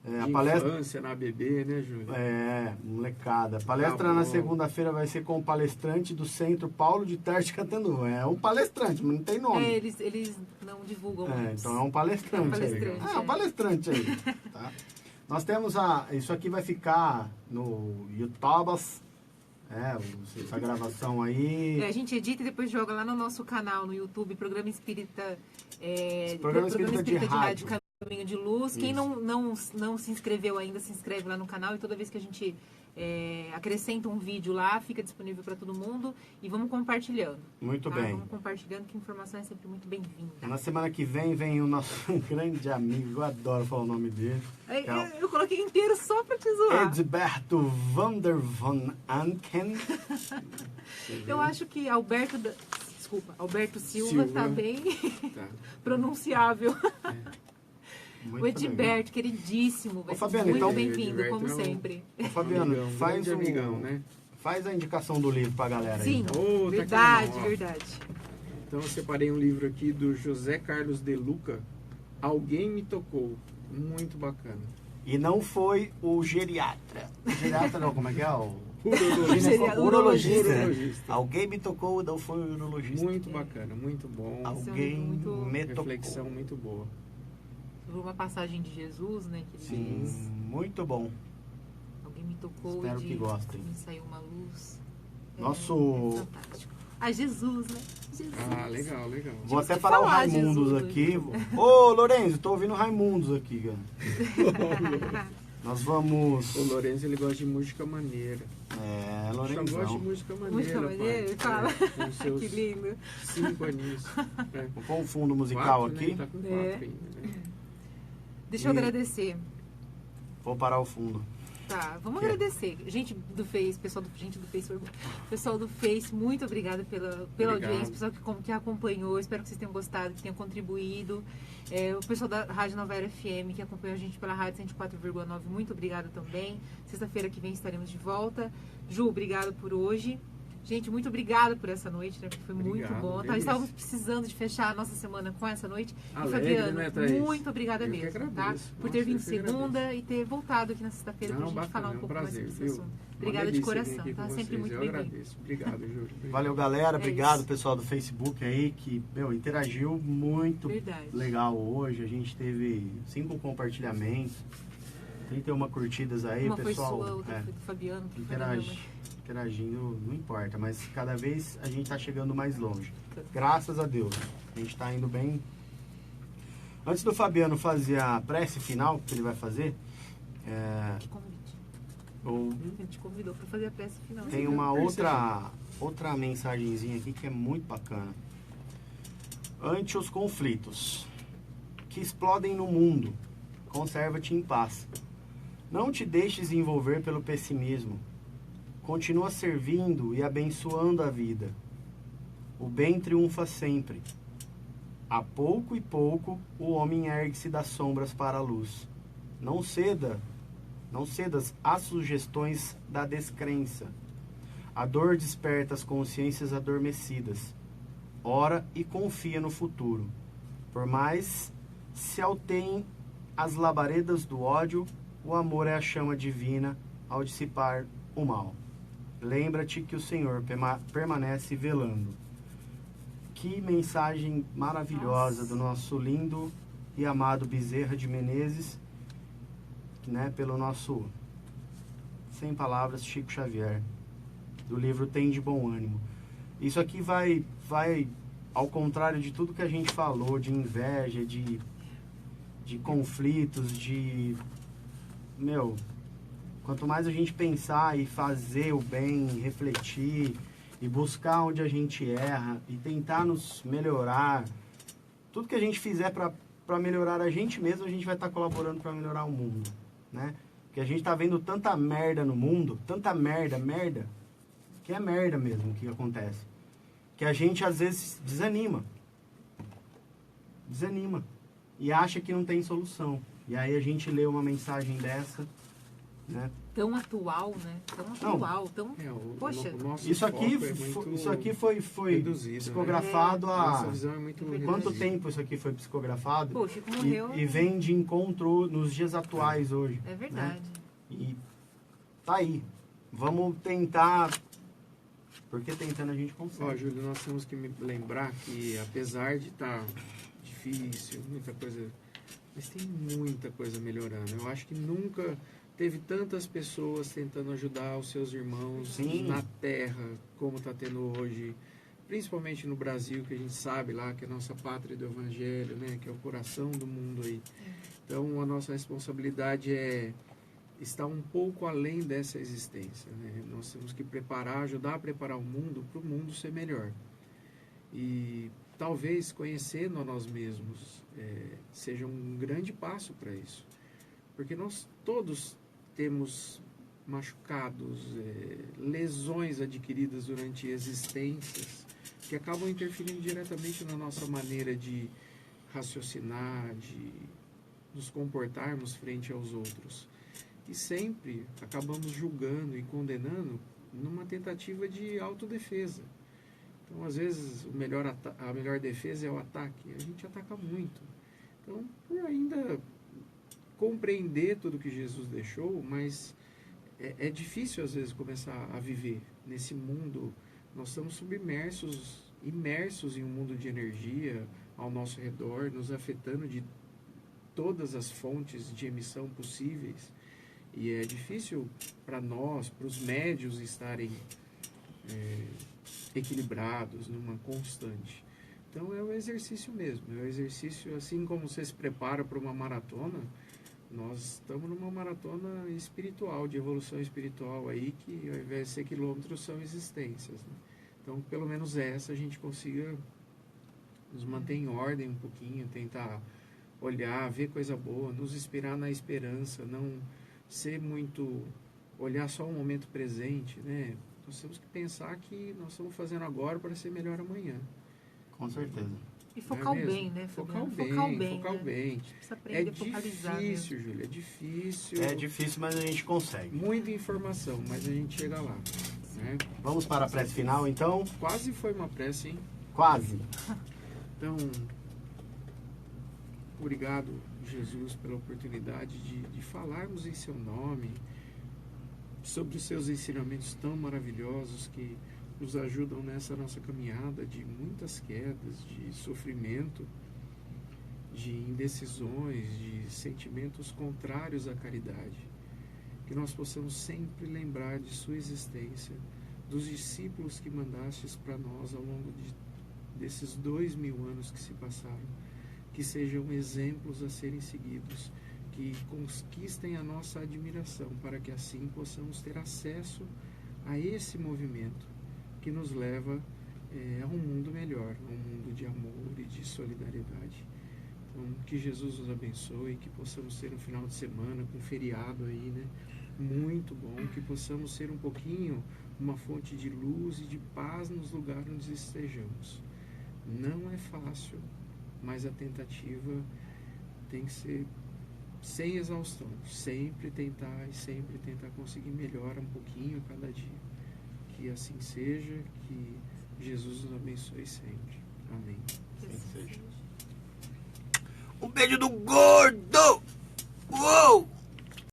A De palestra. infância na ABB, né, Júlio? Molecada. A palestra Tá na bom. segunda-feira vai ser com o palestrante do Centro Paulo de Tarde Catanduva. É um palestrante, mas não tem nome. Eles não divulgam antes. Então é um palestrante. É um palestrante, aí. É um palestrante aí. Tá? Nós temos isso aqui vai ficar no YouTube. Essa gravação aí. A gente edita e depois joga lá no nosso canal no YouTube, Programa Espírita, Programa Espírita de Rádio. Caminho de Luz. Quem Isso. não se inscreveu ainda, se inscreve lá no canal e toda vez que a gente acrescenta um vídeo lá, fica disponível para todo mundo e vamos compartilhando. Muito tá? bem. Vamos compartilhando, que informação é sempre muito bem-vinda. Na semana que vem o nosso grande amigo, eu adoro falar o nome dele. Eu coloquei inteiro só para te zoar. Edberto Vander van Anken. Eu acho que Alberto Silva Silva. tá bem Tá. pronunciável. Muito O Edberto, queridíssimo, vai Ô, ser Fabiano, muito então- bem-vindo, Edberto como é um- sempre. Ô, Fabiano, Amigão, faz grande amigão, né? Faz a indicação do livro pra galera Sim, aí. Então. Ô, tá aqui verdade, na mão, ó. verdade. Então eu separei um livro aqui do José Carlos de Luca, Alguém Me Tocou. Muito bacana. E não foi o geriatra. O geriatra não, como é que é? O Urologista. urologista. Urologista. Alguém me tocou, não foi o urologista. Muito bacana, muito bom. Alguém muito- me tocou. Reflexão muito boa. Sobre uma passagem de Jesus, né, que ele Sim, diz, muito bom. alguém me tocou Espero e que gostem. me saiu uma luz. Nosso- Fantástico. Ah, Jesus, né? Jesus. Ah, legal, legal. Vou Tínhamos até que parar o falar, Raimundos Jesus. aqui. Ô, Lorenzo, tô ouvindo Raimundos aqui, cara. Nós vamos... O Lourenço, ele gosta de música maneira. É, Eu gosto de Lorenzão. música maneira, Música maneira, pai. fala. Com seus Que lindo. 5 aninhos. É. Vou pôr um fundo musical 4, aqui. Né? Tá com 4 É. ainda, né? Deixa eu E- agradecer. Vou parar o fundo. Tá, vamos agradecer. Gente do Face, pessoal do Face, muito obrigada pela audiência, pessoal que acompanhou, espero que vocês tenham gostado, que tenham contribuído. O pessoal da Rádio Nova Era FM, que acompanhou a gente pela Rádio 104,9, muito obrigada também. Sexta-feira que vem estaremos de volta. Ju, obrigado por hoje. Gente, muito obrigada por essa noite, né? Porque foi muito bom. Tá? Estávamos precisando de fechar a nossa semana com essa noite. Alegre, e Fabiano, né, Thaís? muito obrigada Eu que mesmo, tá? agradeço. Por ter vindo segunda e ter voltado aqui na sexta-feira pra gente bacana, falar um pouco prazer, mais sobre esse viu? assunto. Uma Obrigada de delícia vir coração, aqui tá? com Sempre vocês. muito Eu bem-vindo. agradeço. Obrigado, Júlio. Valeu, galera. Obrigado, isso. pessoal do Facebook aí, que, interagiu muito Verdade. legal hoje. A gente teve 5 compartilhamentos, 31 curtidas aí, Uma pessoal. foi sua, outra foi do Fabiano. que foi Interagindo, não importa, mas cada vez a gente tá chegando mais longe. Graças a Deus. A gente tá indo bem. Antes do Fabiano fazer a prece final, que ele vai fazer, Que convite. eu Ele te convidou pra fazer a prece final. tem uma outra mensagenzinha aqui que é muito bacana. Ante os conflitos que explodem no mundo, conserva-te em paz. Não te deixes envolver pelo pessimismo. Continua servindo e abençoando a vida. O bem triunfa sempre. A pouco e pouco o homem ergue-se das sombras para a luz. Não cedas às sugestões da descrença. A dor desperta as consciências adormecidas. Ora e confia no futuro. Por mais se alteiem as labaredas do ódio, o amor é a chama divina ao dissipar o mal. Lembra-te que o Senhor permanece velando. Que mensagem maravilhosa do nosso lindo e amado Bezerra de Menezes, né, pelo nosso, sem palavras, Chico Xavier, do livro Tem de Bom Ânimo. Isso aqui vai ao contrário de tudo que a gente falou, de inveja, de conflitos, quanto mais a gente pensar e fazer o bem, refletir e buscar onde a gente erra e tentar nos melhorar, tudo que a gente fizer para melhorar a gente mesmo, a gente vai estar colaborando para melhorar o mundo, né? Porque a gente tá vendo tanta merda no mundo, tanta merda, que é merda mesmo que acontece, que a gente às vezes desanima e acha que não tem solução. E aí a gente lê uma mensagem dessa, né? Tão atual, né? Tão atual, tão... Poxa, Isso aqui foi reduzido, psicografado né? há... Nossa visão é muito Quanto reduzida. tempo isso aqui foi psicografado? Pô, Chico morreu. E vem de encontro nos dias atuais hoje. É verdade. Né? E tá aí. Vamos tentar... Porque tentando a gente consegue. Ó, Júlio, nós temos que lembrar que apesar de estar difícil, muita coisa... Mas tem muita coisa melhorando. Eu acho que nunca teve tantas pessoas tentando ajudar os seus irmãos Sim. na terra, como está tendo hoje. Principalmente no Brasil, que a gente sabe lá que é a nossa pátria do Evangelho, né? Que é o coração do mundo aí. Então, a nossa responsabilidade é estar um pouco além dessa existência, né? Nós temos que ajudar a preparar o mundo para o mundo ser melhor. E talvez conhecendo a nós mesmos seja um grande passo para isso. Porque nós todos temos machucados, lesões adquiridas durante existências que acabam interferindo diretamente na nossa maneira de raciocinar, de nos comportarmos frente aos outros. E sempre acabamos julgando e condenando numa tentativa de autodefesa. Então, às vezes, a melhor defesa é o ataque. A gente ataca muito. Então, por ainda compreender tudo que Jesus deixou, mas é difícil, às vezes, começar a viver nesse mundo. Nós estamos imersos em um mundo de energia ao nosso redor, nos afetando de todas as fontes de emissão possíveis. E é difícil para nós, para os médios, estarem equilibrados numa constante. Então é um exercício mesmo, é um exercício assim como você se prepara para uma maratona. Nós estamos numa maratona espiritual, de evolução espiritual aí, que ao invés de ser quilômetros são existências, né? Então pelo menos essa a gente consiga nos manter em ordem um pouquinho, tentar olhar, ver coisa boa, nos inspirar na esperança, não ser muito olhar só o momento presente, né? Nós temos que pensar que nós estamos fazendo agora para ser melhor amanhã. Com certeza. E focar o mesmo? bem, né, Focar o Fabiano? bem, focar né? o bem. A gente precisa É aprender a focalizar difícil, mesmo. Júlia, é difícil. É difícil, mas a gente consegue. Muita informação, mas a gente chega lá, né? Vamos para a prece final, então? Quase foi uma prece, hein? Quase. Então, obrigado, Jesus, pela oportunidade de falarmos em seu nome, sobre os seus ensinamentos tão maravilhosos que nos ajudam nessa nossa caminhada de muitas quedas, de sofrimento, de indecisões, de sentimentos contrários à caridade. Que nós possamos sempre lembrar de sua existência, dos discípulos que mandastes para nós ao longo desses 2000 anos que se passaram, que sejam exemplos a serem seguidos, que conquistem a nossa admiração, para que assim possamos ter acesso a esse movimento que nos leva a um mundo melhor, a um mundo de amor e de solidariedade. Então, que Jesus nos abençoe, que possamos ter um final de semana com feriado aí, né? Muito bom, que possamos ser um pouquinho uma fonte de luz e de paz nos lugares onde estejamos. Não é fácil, mas a tentativa tem que ser sem exaustão, sempre tentar conseguir melhorar um pouquinho a cada dia. Que assim seja, que Jesus nos abençoe sempre. Amém. Um beijo do gordo! Uou!